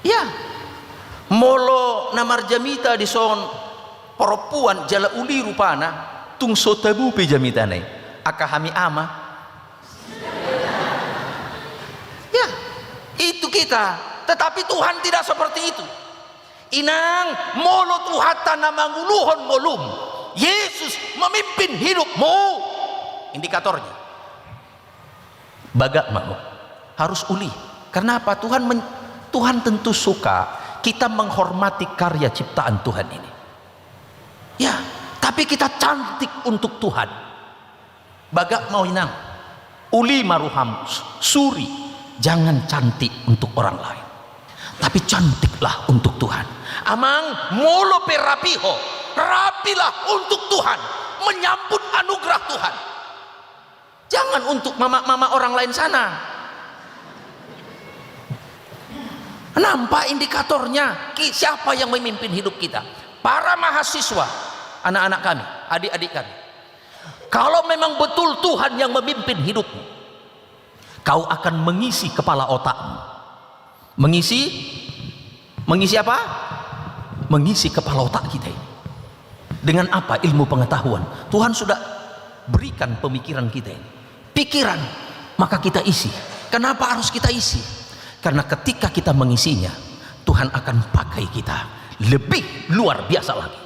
ya molo na marjamita di son perempuan jala uli rupana tung sotabu pe jamitane aka hami ama. Itu kita, tetapi Tuhan tidak seperti itu. Inang molo Tuhan na manguluhon molum. Yesus memimpin hidupmu. Indikatornya bagak mau harus uli. Karena apa? Tuhan tentu suka kita menghormati karya ciptaan Tuhan ini. Ya, tapi kita cantik untuk Tuhan. Bagak mau inang uli maruham suri. Jangan cantik untuk orang lain, tapi cantiklah untuk Tuhan. Amang molo perapiho, rapilah untuk Tuhan, menyambut anugerah Tuhan. Jangan untuk mama-mama orang lain sana. Nampak indikatornya siapa yang memimpin hidup kita? Para mahasiswa, anak-anak kami, adik-adik kami. Kalau memang betul Tuhan yang memimpin hidupmu, kau akan mengisi kepala otakmu. Mengisi apa? Mengisi kepala otak kita ini. Dengan apa? Ilmu pengetahuan. Tuhan sudah berikan pemikiran kita ini. Pikiran, maka kita isi. Kenapa harus kita isi? Karena ketika kita mengisinya, Tuhan akan pakai kita lebih luar biasa lagi.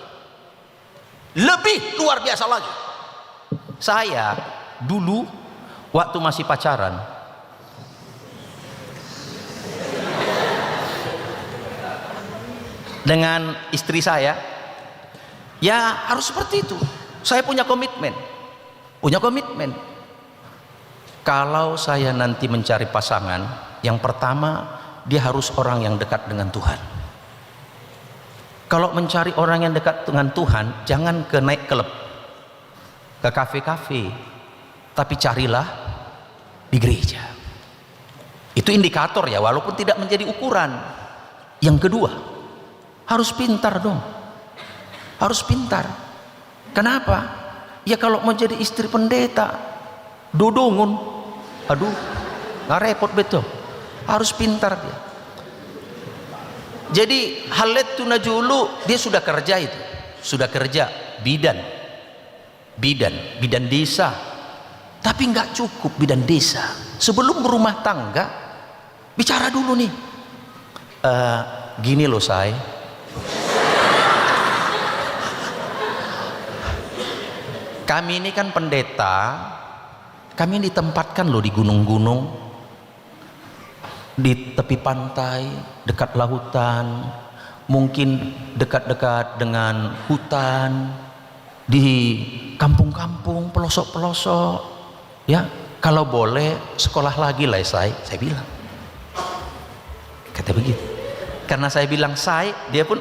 Lebih luar biasa lagi. Saya dulu waktu masih pacaran, dengan istri saya, ya harus seperti itu. Saya punya komitmen. Kalau saya nanti mencari pasangan, yang pertama dia harus orang yang dekat dengan Tuhan. Kalau mencari orang yang dekat dengan Tuhan, jangan ke naik klub, ke kafe-kafe, tapi carilah di gereja. Itu indikator ya, walaupun tidak menjadi ukuran. Yang kedua, harus pintar dong. Harus pintar. Kenapa? Ya kalau mau jadi istri pendeta, dodongun. Aduh, nggak repot betul. Harus pintar dia. Jadi Halet Tunajulu dia sudah kerja itu. Sudah kerja bidan desa. Tapi nggak cukup bidan desa. Sebelum berumah tangga, bicara dulu nih. Gini loh saya. Kami ini kan pendeta, kami ditempatkan loh di gunung-gunung, di tepi pantai, dekat lautan, mungkin dekat-dekat dengan hutan, di kampung-kampung, pelosok-pelosok, ya. Kalau boleh sekolah lagi lah saya bilang. Kata begitu. Karena saya bilang dia pun.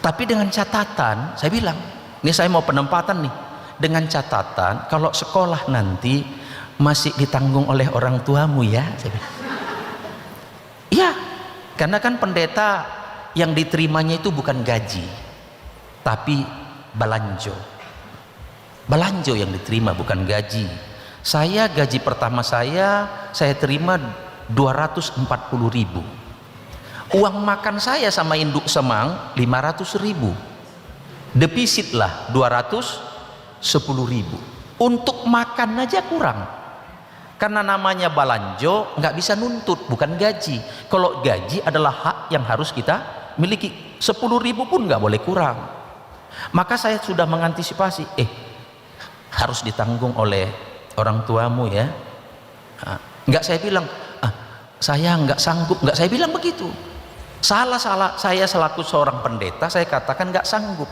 Tapi dengan catatan, saya bilang, ini saya mau penempatan nih. Dengan catatan, kalau sekolah nanti masih ditanggung oleh orang tuamu ya. Saya bilang. Iya, karena kan pendeta yang diterimanya itu bukan gaji, tapi balanjo. Balanjo yang diterima, bukan gaji. Saya gaji pertama saya terima 240.000. Uang makan saya sama induk semang 500.000. Defisit lah 210.000. Untuk makan aja kurang. Karena namanya balanjo, nggak bisa nuntut, bukan gaji. Kalau gaji adalah hak yang harus kita miliki. 10.000 pun nggak boleh kurang. Maka saya sudah mengantisipasi, harus ditanggung oleh orang tuamu ya. Nggak saya bilang, saya nggak sanggup, nggak saya bilang begitu. Salah saya selaku seorang pendeta, saya katakan nggak sanggup.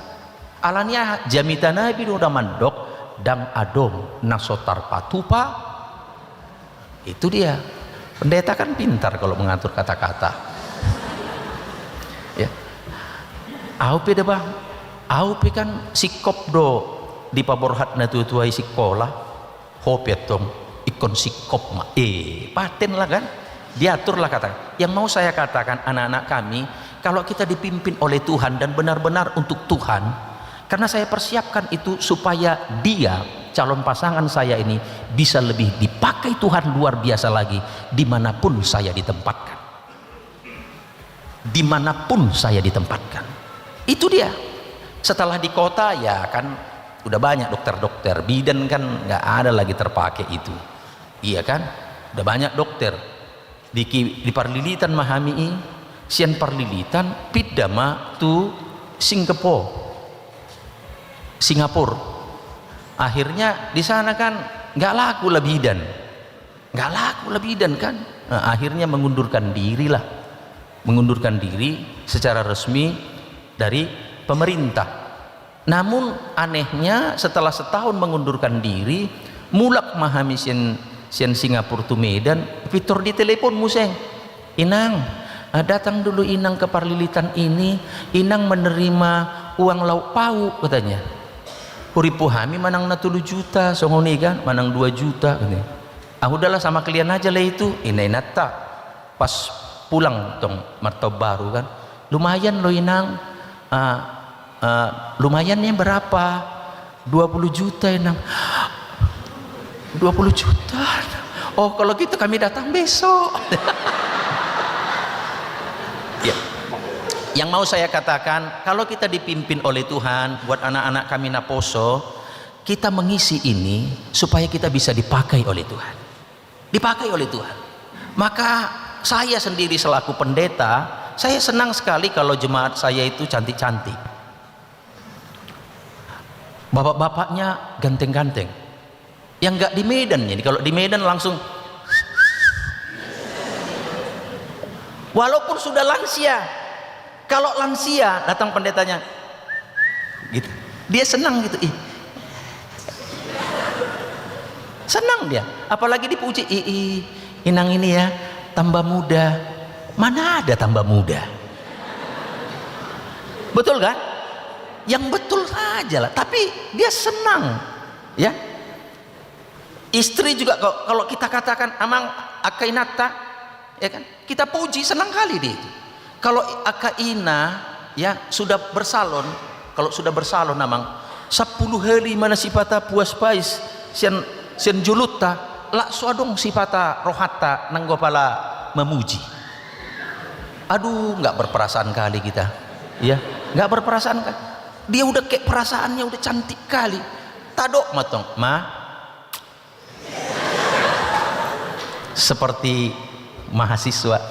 Alanya jamitana bidu mandok dang adom nasotar patupa. Itu dia. Pendeta kan pintar kalau mengatur kata-kata. Ya. Aupe deh bang. Aupe kan sikop do di paborhat na tuai sikola. Hopiatong ikon sikop ma. Paten lah kan. Diaturlah kata. Yang mau saya katakan anak-anak kami, kalau kita dipimpin oleh Tuhan dan benar-benar untuk Tuhan, karena saya persiapkan itu supaya dia, calon pasangan saya ini, bisa lebih dipakai Tuhan luar biasa lagi dimanapun saya ditempatkan. Dimanapun saya ditempatkan. Itu dia. Setelah di kota ya kan udah banyak dokter-dokter, bidan kan nggak ada lagi terpakai itu. Iya kan? Udah banyak dokter. Di Parlilitan Mahami, sian Parlilitan pidama tu Singapura. Akhirnya di sana kan nggak laku lah bidan, kan. Nah, akhirnya mengundurkan diri secara resmi dari pemerintah. Namun anehnya setelah setahun mengundurkan diri, mulak Mahami sian Singapura tu Medan, fitur di telepon museng, Inang, datang dulu Inang ke Parlilitan ini, Inang menerima uang lauk pauk katanya. Puripu hami manang na 3 juta, songoni kan, manang 2 juta katanya. Udahlah sama kalian aja lah itu. Inay nata. Pas pulang tong Marto Baru kan, lumayan loh Inang. lumayannya berapa? 20 juta enang. 20 juta. Oh kalau gitu kami datang besok. Ya. Yang mau saya katakan, kalau kita dipimpin oleh Tuhan, buat anak-anak kami naposo, kita mengisi ini supaya kita bisa dipakai oleh Tuhan. Dipakai oleh Tuhan. Maka saya sendiri selaku pendeta, saya senang sekali kalau jemaat saya itu cantik-cantik. Bapak-bapaknya ganteng-ganteng. Yang enggak di Medan ini, kalau di Medan langsung, walaupun sudah lansia, kalau lansia datang pendetanya gitu, dia senang gitu, senang dia, apalagi dipuji, Inang ini ya tambah muda. Mana ada tambah muda? Betul kan? Yang betul saja lah, tapi dia senang ya. Istri juga kalau kita katakan amang akainata, ya kan, kita puji, senang kali dia itu. Kalau akaina ya sudah bersalon, kalau sudah bersalon amang 10 hari mana sifata puas pais sian juluta lak suadong sifata rohata nanggopala memuji. Aduh, nggak berperasaan kali kita, ya nggak berperasaan kali. Dia udah kayak perasaannya udah cantik kali. Tadok matong ma seperti mahasiswa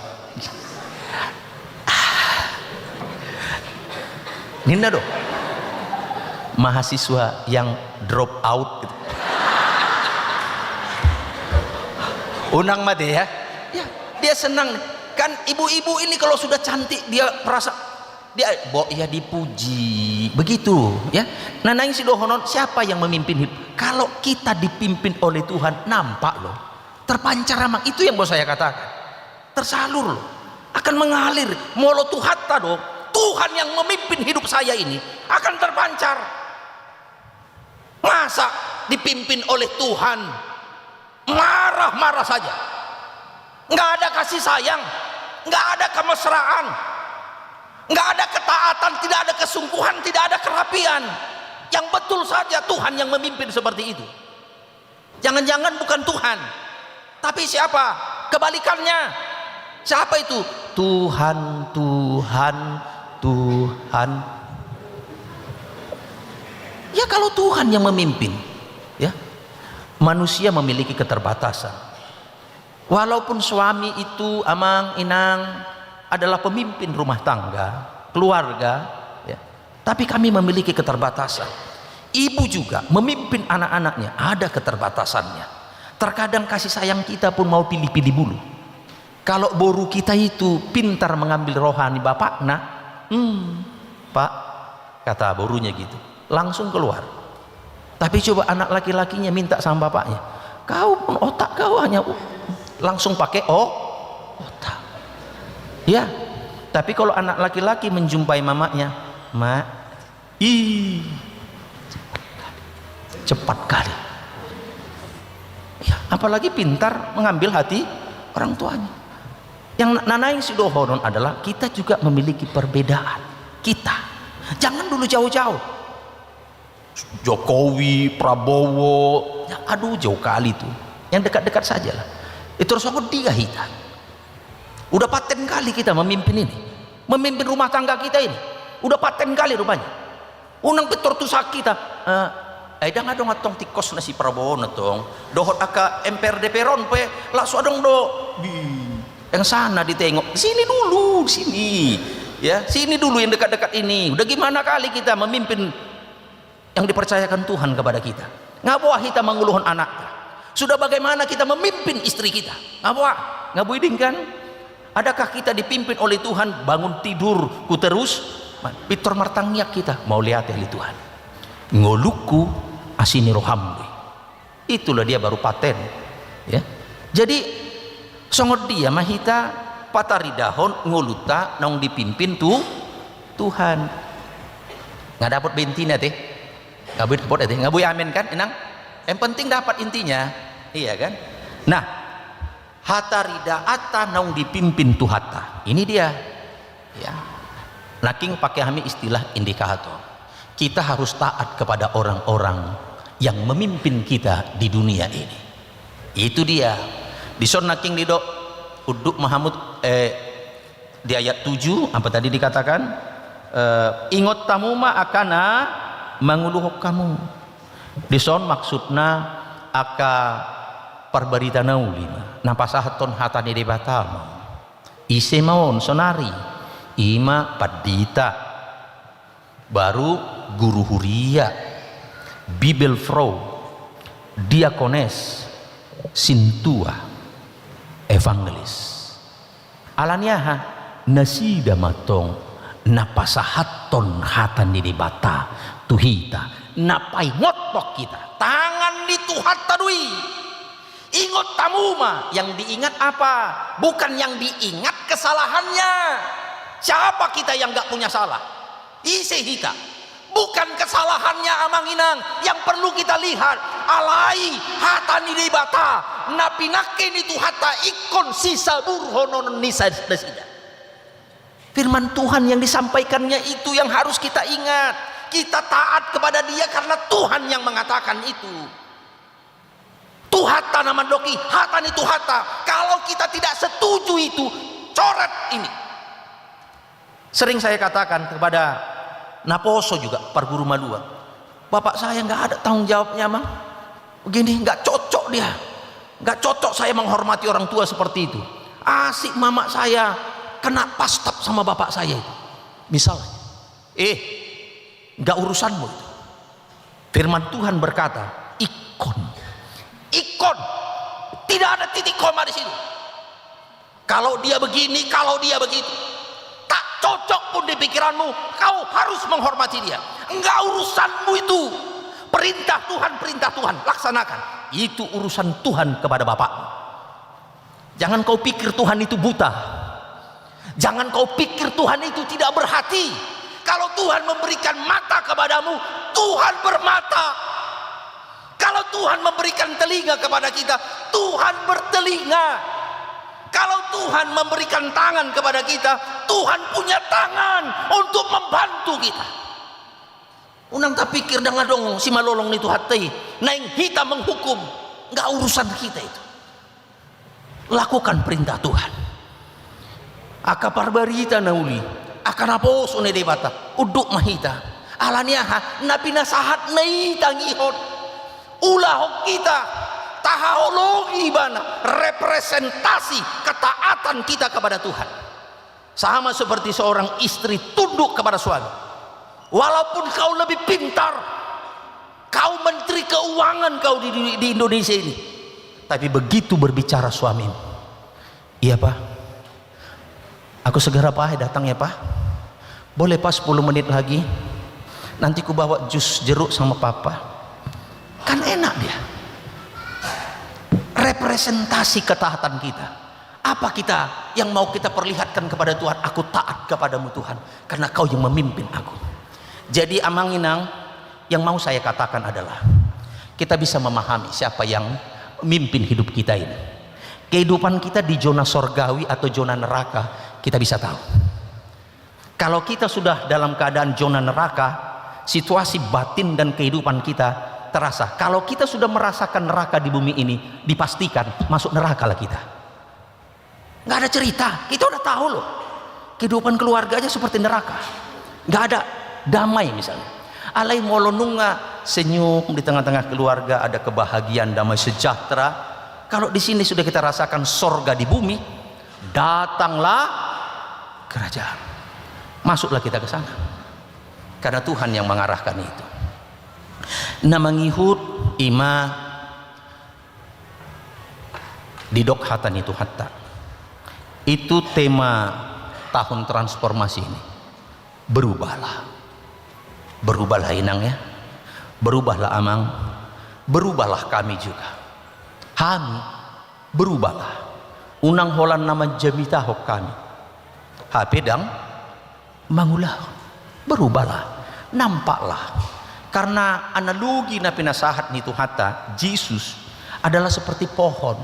Ninda dong, mahasiswa yang drop out gitu. Unang mati ya, dia senang kan. Ibu-ibu ini kalau sudah cantik dia merasa dia ya dipuji begitu ya. Nanaing si dohonon, siapa yang memimpin hidup? Kalau kita dipimpin oleh Tuhan, nampak loh, terpancar amang. Itu yang mau saya katakan, tersalur loh, akan mengalir molo Tuhatta dong. Tuhan yang memimpin hidup saya ini akan terpancar. Masa dipimpin oleh Tuhan marah-marah saja, nggak ada kasih sayang, nggak ada kemesraan, nggak ada ketaatan, tidak ada kesungguhan, tidak ada kerapian. Yang betul saja Tuhan yang memimpin seperti itu. Jangan-jangan bukan Tuhan, tapi siapa? Kebalikannya. Siapa itu? Tuhan, Tuhan, Tuhan. Ya kalau Tuhan yang memimpin, ya manusia memiliki keterbatasan. Walaupun suami itu amang inang adalah pemimpin rumah tangga, keluarga, ya, tapi kami memiliki keterbatasan. Ibu juga memimpin anak-anaknya, ada keterbatasannya. Terkadang kasih sayang kita pun mau pilih-pilih bulu. Kalau boru kita itu pintar mengambil rohani bapak, nah, Pak, kata borunya gitu, langsung keluar. Tapi coba anak laki-lakinya minta sama bapaknya, kau pun otak kau hanya langsung pakai otak. Ya, tapi kalau anak laki-laki menjumpai mamanya, mak, cepat kali. Ya, apalagi pintar mengambil hati orang tuanya. Yang nanaing si dohonon adalah kita juga memiliki perbedaan. Kita jangan dulu jauh-jauh. Jokowi, Prabowo, ya, aduh jauh kali tuh. Yang dekat-dekat saja lah. Itu harus dia hitam. Udah paten kali kita memimpin ini, memimpin rumah tangga kita ini. Udah paten kali rupanya. Unang petor tu sakit kita. Jangan dong atong tikos nasi Prabowo natong. Dohot aka MPRD peron pe langsung adong do. Yang sana ditengok. Sini dulu, sini. Ya, sini dulu yang dekat-dekat ini. Udah gimana kali kita memimpin yang dipercayakan Tuhan kepada kita. Ngabuah kita menguluhon anak. Sudah bagaimana kita memimpin istri kita. Ngabuah, ngabuiding kan? Adakah kita dipimpin oleh Tuhan? Bangun tidur ku terus pitor martangniak kita mau lihat oleh Tuhan. Ngoluku asini rohambe. Itulah dia baru paten. Ya. Jadi songot dia mahita pataridahon ngoluta nong dipimpin tuh Tuhan. Nggak dapat bentina teh. Nggak dapat teh. Nggak boleh amin kan? Enang. Yang penting dapat intinya. Iya kan? Nah, hatarida ata nong dipimpin Tuhata. Ini dia. Ya. Naking pakai kami istilah indikator. kita harus taat kepada orang-orang yang memimpin kita di dunia ini. Itu dia di Sonna King Lido Uduk Mahamud di ayat 7 apa tadi dikatakan, ingot tamu ma akana manguluhok kamu. Di son maksudna aka parbarita naulima napasahaton hatani de batama ise maon sonari ima padita baru guru huria bibel fro diakones sintua evangelis alaniaha nasida matong napasahaton hatani de bata tuhita napai ngotok kita tangan di tuhata dui. Ingot tamuma, yang diingat apa? Bukan yang diingat kesalahannya. Siapa kita yang gak punya salah? Ise hita. Bukan kesalahannya amanginang yang perlu kita lihat. Alai hatani dibata napinakin itu hata ikon sisa burhonon nisa desida. Firman Tuhan yang disampaikannya itu yang harus kita ingat. Kita taat kepada Dia karena Tuhan yang mengatakan itu. Tuhata nama doki, hatan itu hata. Kalau kita tidak setuju itu, coret ini. Sering saya katakan kepada Naposo juga, Parguru Madua, bapak saya nggak ada tanggung jawabnya, Mang. Begini, nggak cocok dia, nggak cocok saya menghormati orang tua seperti itu. Asik mama saya kena pastap sama bapak saya itu, misalnya. Nggak urusanmu itu. Firman Tuhan berkata, ikon, tidak ada titik koma di situ. Kalau dia begini, kalau dia begitu, tak cocok pun di pikiranmu, kau harus menghormati dia. Enggak urusanmu itu. Perintah Tuhan, laksanakan. Itu urusan Tuhan kepada bapakmu. Jangan kau pikir Tuhan itu buta. Jangan kau pikir Tuhan itu tidak berhati. Kalau Tuhan memberikan mata kepadamu, Tuhan bermata. Kalau Tuhan memberikan telinga kepada kita, Tuhan bertelinga. Kalau Tuhan memberikan tangan kepada kita, Tuhan punya tangan untuk membantu kita. Unang tak pikir dengan dong si malolong itu hati, naing kita menghukum, nggak urusan kita itu. Lakukan perintah Tuhan. Aka parbarita nauli, akan apa sune debata, uduk mahita, alaniaha nabi nasahat nai tangihot. Ulah kita tahologi bana representasi ketaatan kita kepada Tuhan. Sama seperti seorang istri tunduk kepada suami. Walaupun kau lebih pintar, kau menteri keuangan kau di Indonesia ini, tapi begitu berbicara suamimu, iya Pak, aku segera Pak datang ya Pak, boleh Pak 10 menit lagi, nanti ku bawa jus jeruk sama Papa. Kan enak dia. Representasi ketaatan kita. Apa kita yang mau kita perlihatkan kepada Tuhan? Aku taat kepadamu Tuhan, karena kau yang memimpin aku. Jadi amanginang, yang mau saya katakan adalah kita bisa memahami siapa yang memimpin hidup kita ini. Kehidupan kita di zona sorgawi atau zona neraka, kita bisa tahu. Kalau kita sudah dalam keadaan zona neraka, situasi batin dan kehidupan kita terasa. Kalau kita sudah merasakan neraka di bumi ini, dipastikan masuk neraka lah kita. Nggak ada cerita, kita udah tahu loh. Kehidupan keluarga aja seperti neraka. Nggak ada damai misalnya. Alai molonunga senyum di tengah-tengah keluarga, ada kebahagiaan, damai sejahtera. Kalau di sini sudah kita rasakan sorga di bumi, datanglah kerajaan. Masuklah kita ke sana. Karena Tuhan yang mengarahkan itu. Namangihut ima didok hatan itu hatta. Itu tema tahun transformasi ini. Berubahlah. Berubahlah inang ya. Berubahlah amang. Berubahlah kami juga. Kami berubahlah. Unang holan nama jamita hok kami. Hapedang mangulah. Berubahlah. Nampaklah. Karena analogi na pinasahat nito hatta, Yesus adalah seperti pohon.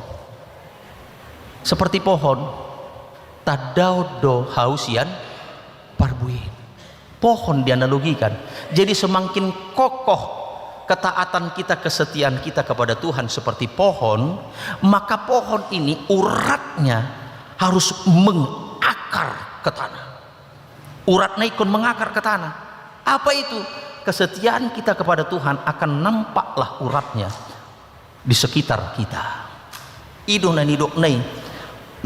Seperti pohon, tadaw do hausian parbuin. Pohon dianalogikan. Jadi semakin kokoh ketaatan kita, kesetiaan kita kepada Tuhan seperti pohon, maka pohon ini uratnya harus mengakar ke tanah. Uratnya ikut mengakar ke tanah. Apa itu? Kesetiaan kita kepada Tuhan akan nampaklah uratnya di sekitar kita. Idonai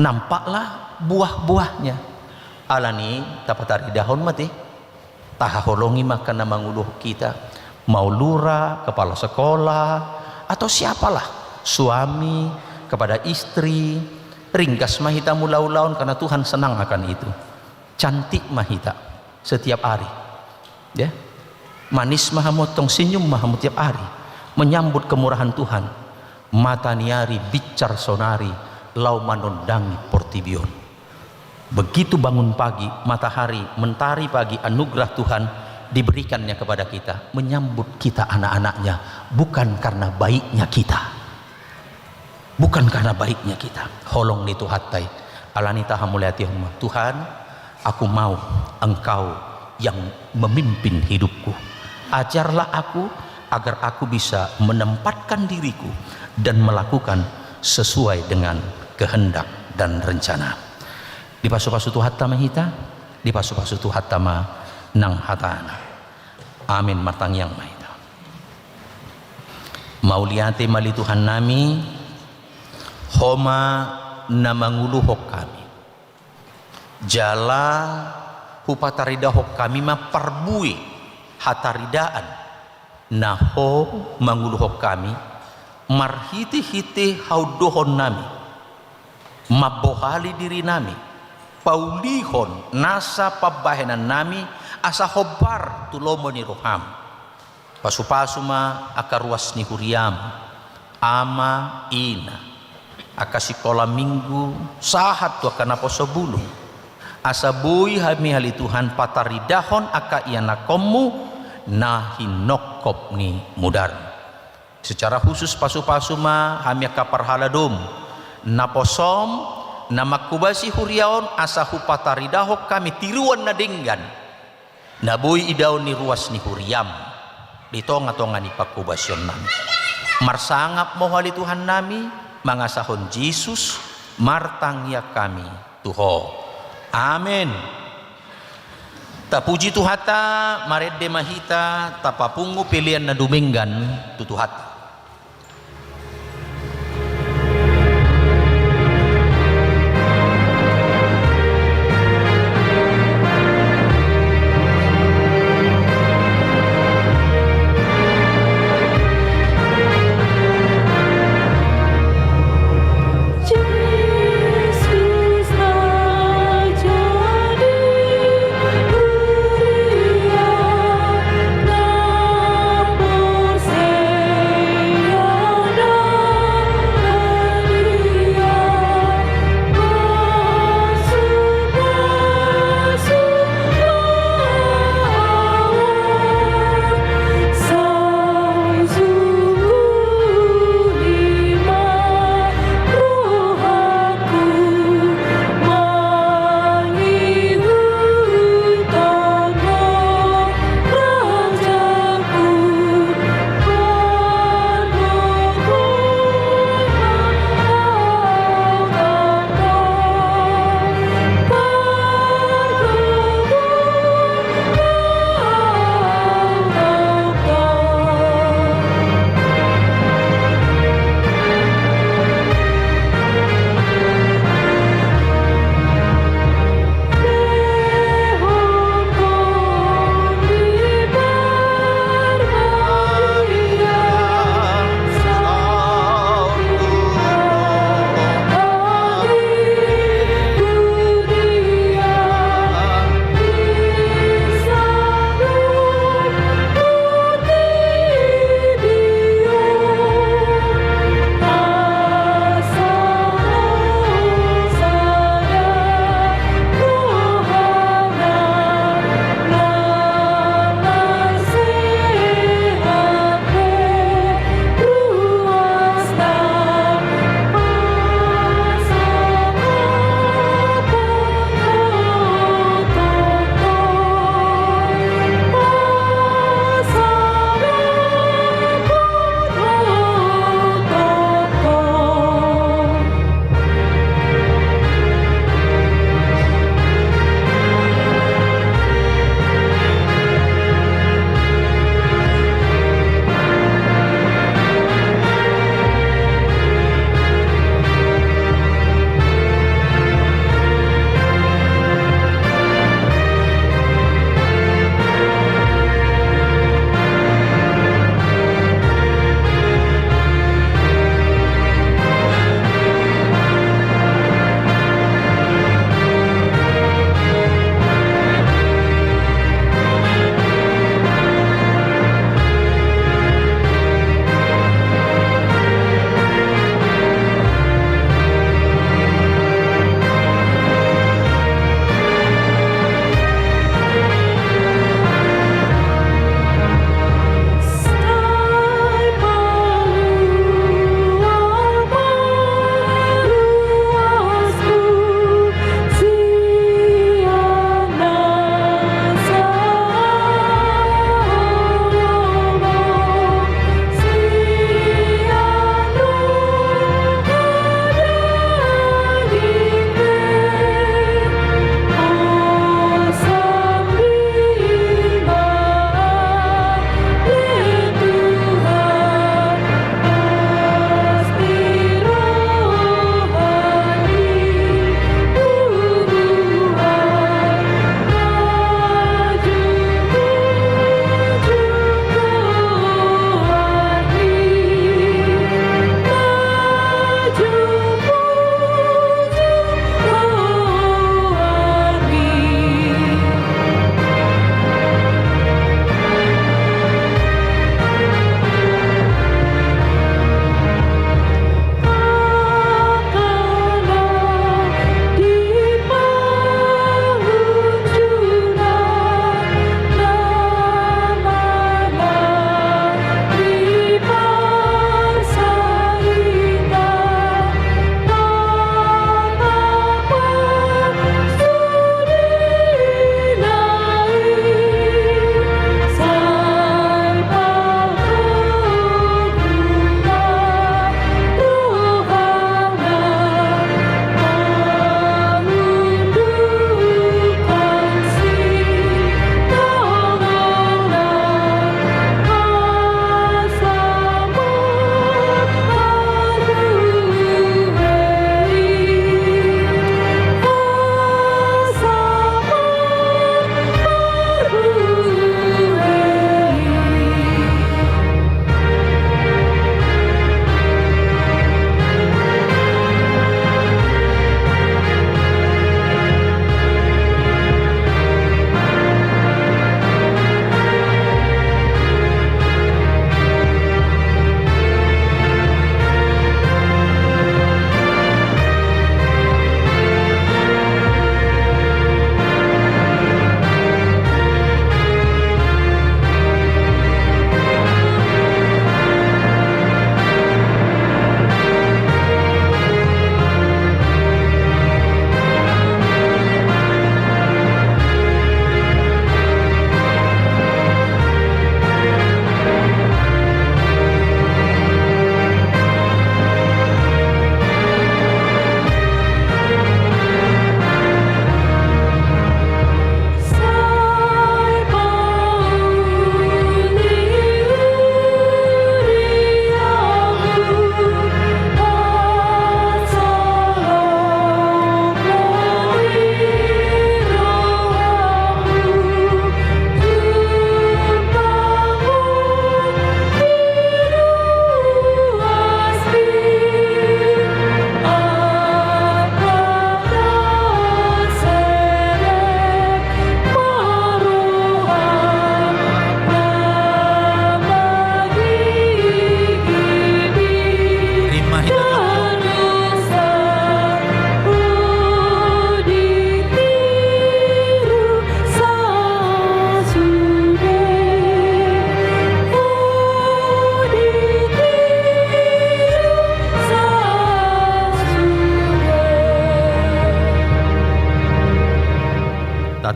nampaklah buah-buahnya. Alani tapatari dahon mati tahaholongi makan na manguluh kita, mau lurah, kepala sekolah, atau siapalah, suami kepada istri, ringkas mahita mulau-laun karena Tuhan senang akan itu. Cantik mahita setiap hari, ya, manis mahamotong, senyum mahamut tiap hari, menyambut kemurahan Tuhan. Mata niari bicar sonari, lau manondangi portibion. Begitu bangun pagi, matahari mentari pagi, anugerah Tuhan diberikannya kepada kita, menyambut kita anak-anaknya, bukan karena baiknya kita, bukan karena baiknya kita. Holong ni tuhatai alanita hamuliati humma. Tuhan, aku mau Engkau yang memimpin hidupku. Ajarlah aku agar aku bisa menempatkan diriku dan melakukan sesuai dengan kehendak dan rencana. Di pasu-pasu Tuhatta mahita, di pasu-pasu Tuhatta ma nang hatana. Amin matang yang mahita. Mauliate mali Tuhan nami, homa namanguluhok kami. Jala hupataridahok kami ma parbui hataridaan. Naho manguluhok kami, marhiti-hiti haudohon nami, mabohali diri nami, paulihon nasa pabahenan nami, asa hobar tulomo ni roham. Pasu-pasu ma akaruas ni huriam, ama ina, akasikola minggu, sahat tu akanapo sebulung. Asa bui hami hali Tuhan pataridahon aka iana komu nahinokop ni mudar. Secara khusus pasu-pasu ma hami akaparhaladum naposom namakubasi huriaon asahu pataridahok kami tiruan na dinggan naboy idaw ni ruas ni huriam ditonga-tonga ni pakubasyon nami. Marsangap mo hali Tuhan nami mangasahon Jesus martangya kami tuho. Amen. Tapuji Tuhata maredde mahita tapapungu pilihan na duminggan tutuhata. Say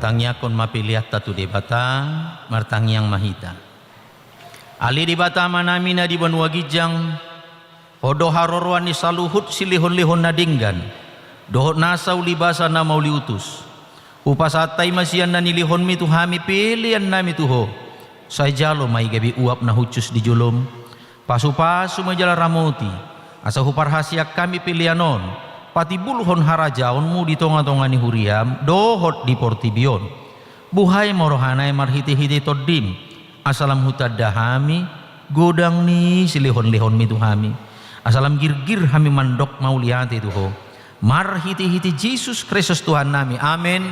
martangyakon mapiliat tatu debata martangyang mahita ali debata manamina di banua gijang podo harorwan ni saluhut silihon-lihon nadinggan dohot nasau libasa na mau liutus upasatai masian na nilihon mi tuhami pilian nami tuho saya jalo mai gabi uap na hucus di julum pasu-pasu majala ramoti asa hupar hasiak kami pilianon pati buluhon harajaonmu di tonga-tonga ni huriam dohot di portibion buhay morohanay marhiti-hiti todim asalam hutad dahami godang ni silihon-lihon mi tuhami asalam gir-gir hami mandok mauliati tuho marhiti-hiti Jesus Kristus Tuhan nami amin.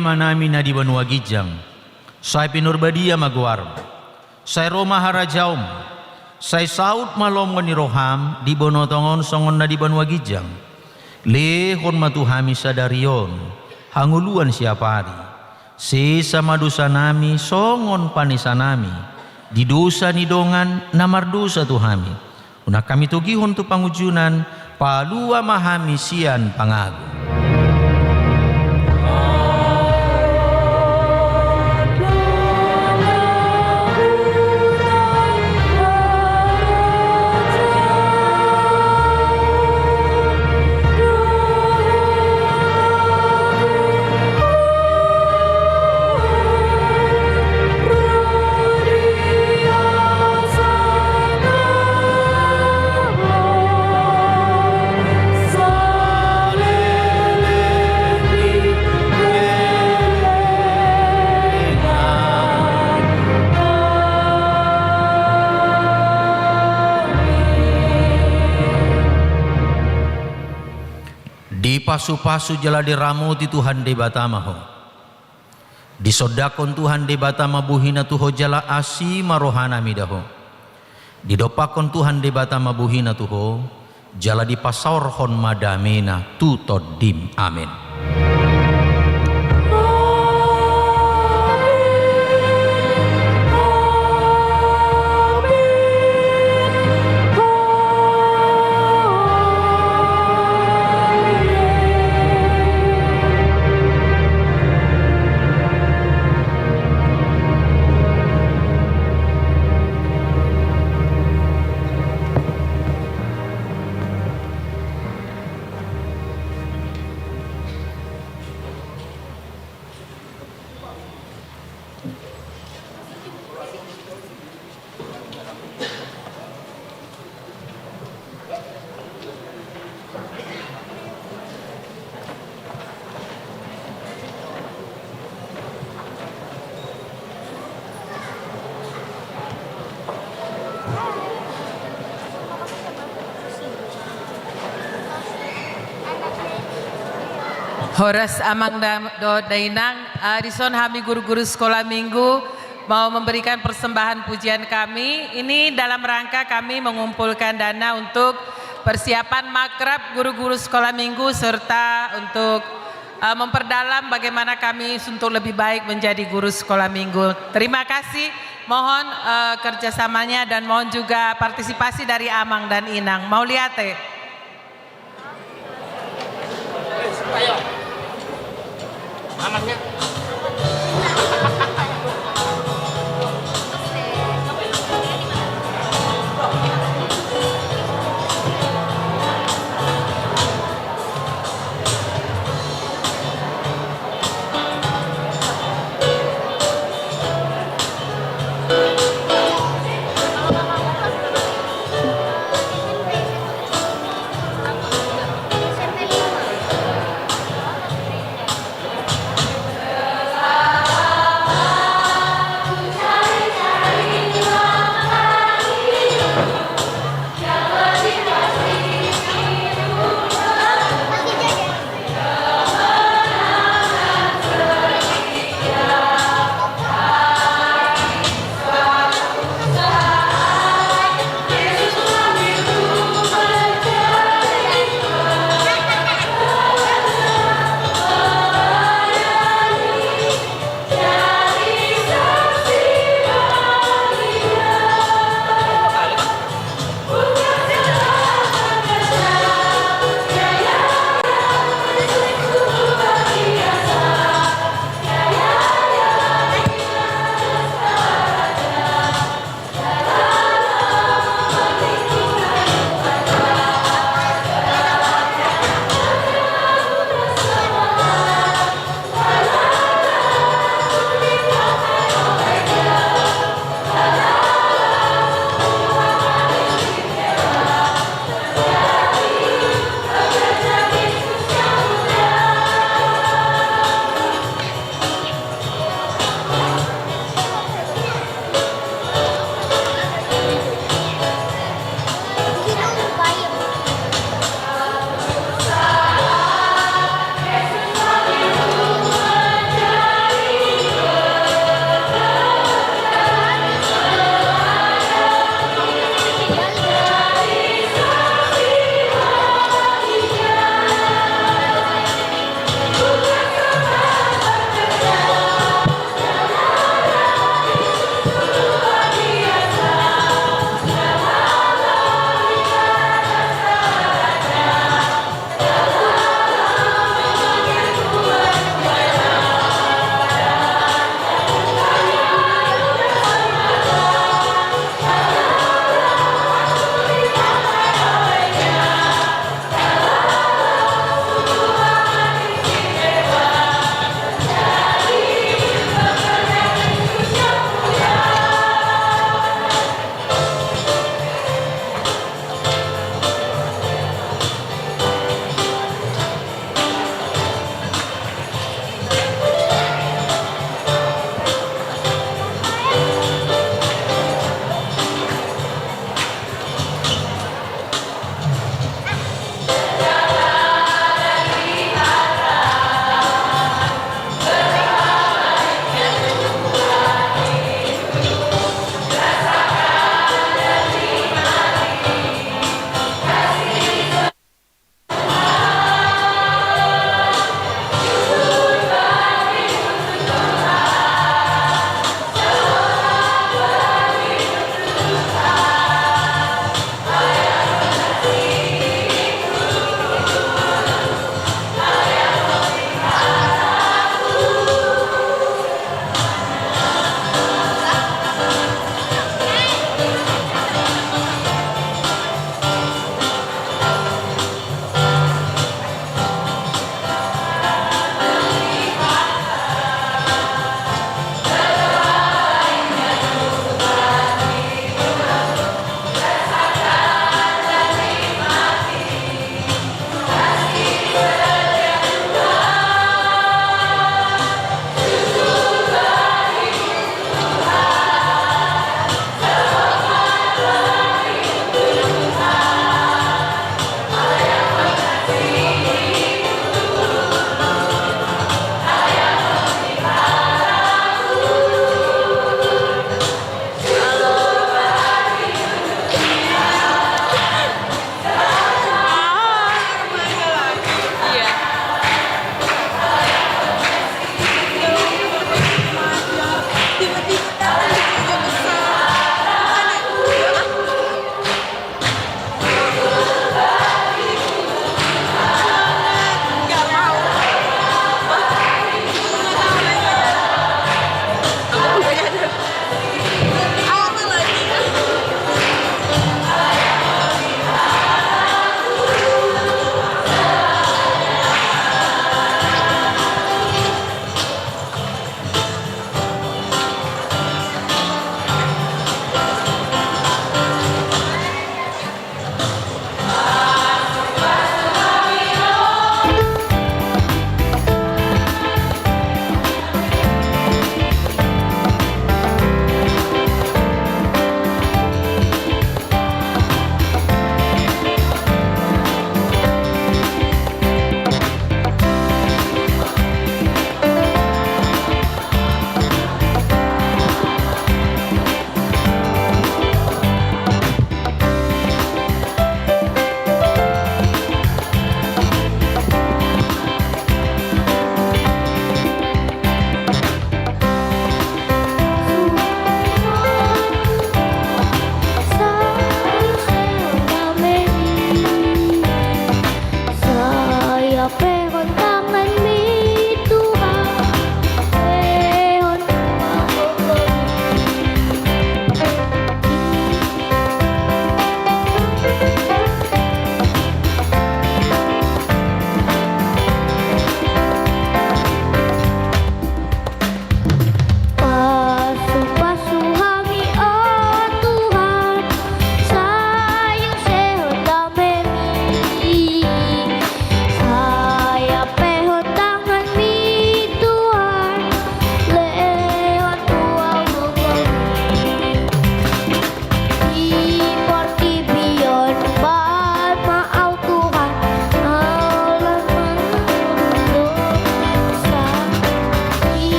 Manami na di banua gijang say pinurbadia maguar say Roma harajaum say saud malom ni roham di bonotongon songon na di banua gijang lehon matuhami sadarion hanguluan siapari sisa madusa nami songon panisanami di dosa ni dongan namar dosa tuhami una kami tugihon tu pangujunan palua mahami sian pangagu. Pasu-pasu jala diramuti Tuhan de batamaho disodakon Tuhan de batama buhina tuho jala asi marohana midaho didopakon Tuhan de batama buhina tuho jala dipasaurhon madamena tutodim amin. Horas amang do dainang Adison kami guru-guru sekolah minggu mau memberikan persembahan pujian kami. Ini dalam rangka kami mengumpulkan dana untuk persiapan makrab guru-guru sekolah minggu serta untuk memperdalam bagaimana kami untuk lebih baik menjadi guru sekolah minggu. Terima kasih, mohon kerjasamanya dan mohon juga partisipasi dari Amang dan Inang. Mau lihat ya? Amangnya.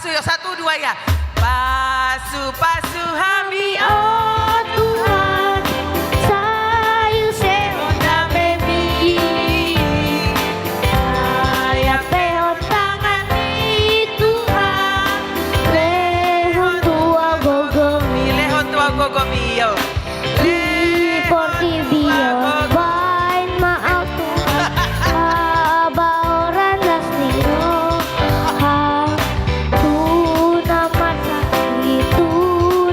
Pasu ya, 1, 2 ya. Pasu hami Oh Tuhan, sayu seonda bebi, saya pehon tangan ni Tuhan, lehon tua gogomi, Lehon tua gogomio. porti bio, bain maaf Tuhan, aba orang das niro, ha tuna masa itu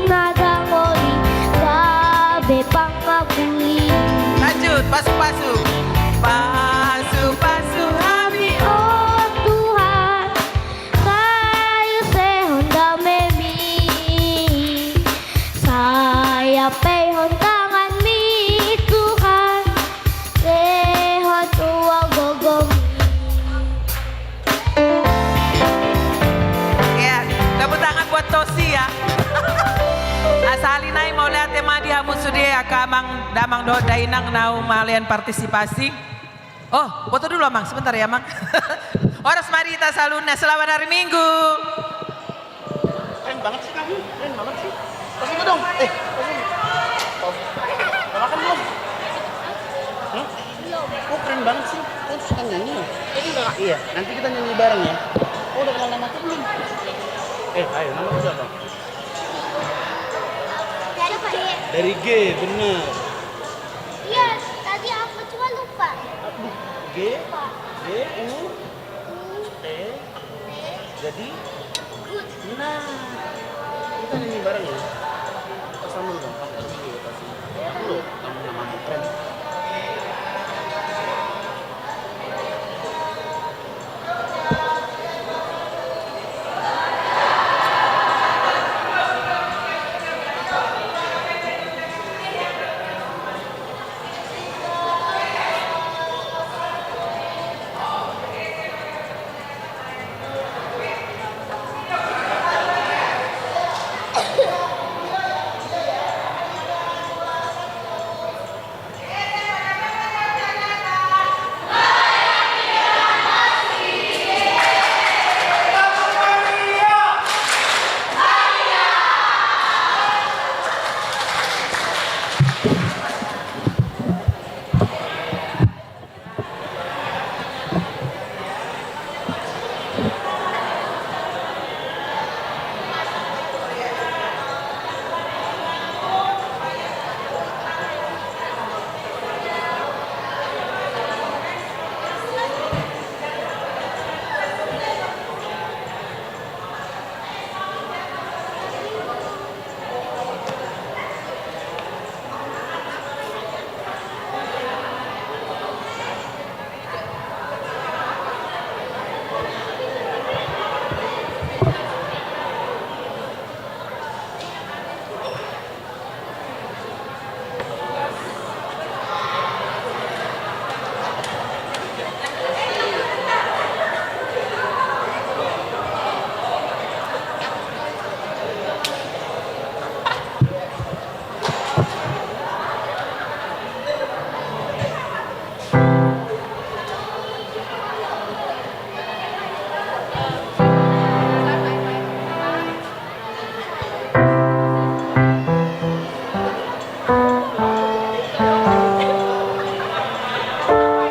nadangoli, gabe pangabui. Lanjut, pasu-pasu. Pasu hami. Oh Tuhan, kayu sehonda memi, saya pehon tangan mi Tuhan, lehon tua gogomi. Ya, tepuk tangan buat Tosi ya. Asalinai mau lihat tema di hamu sudia kamang damang do dainang nau malian partisipasi. Oh, foto dulu Amang, sebentar ya Amang. Oras Marita Saluna, selamat hari Minggu. Keren banget sih kamu, keren banget sih. Tos itu dong, tos ini. Tos. Udah makan belum? Hah? Oh keren banget sih, kau tuh suka nyanyi ya? Enggak. Iya, nanti kita nyanyi bareng ya. Oh udah kenal nama aku belum? Ayo, nama aku siapa? Dari G, bener. Iya, tadi aku cuma lupa. G, U, T, jadi? Nah, kita nyanyi bareng ya. Pas sama dong, pas dulu. Aku loh, kamu nama keren.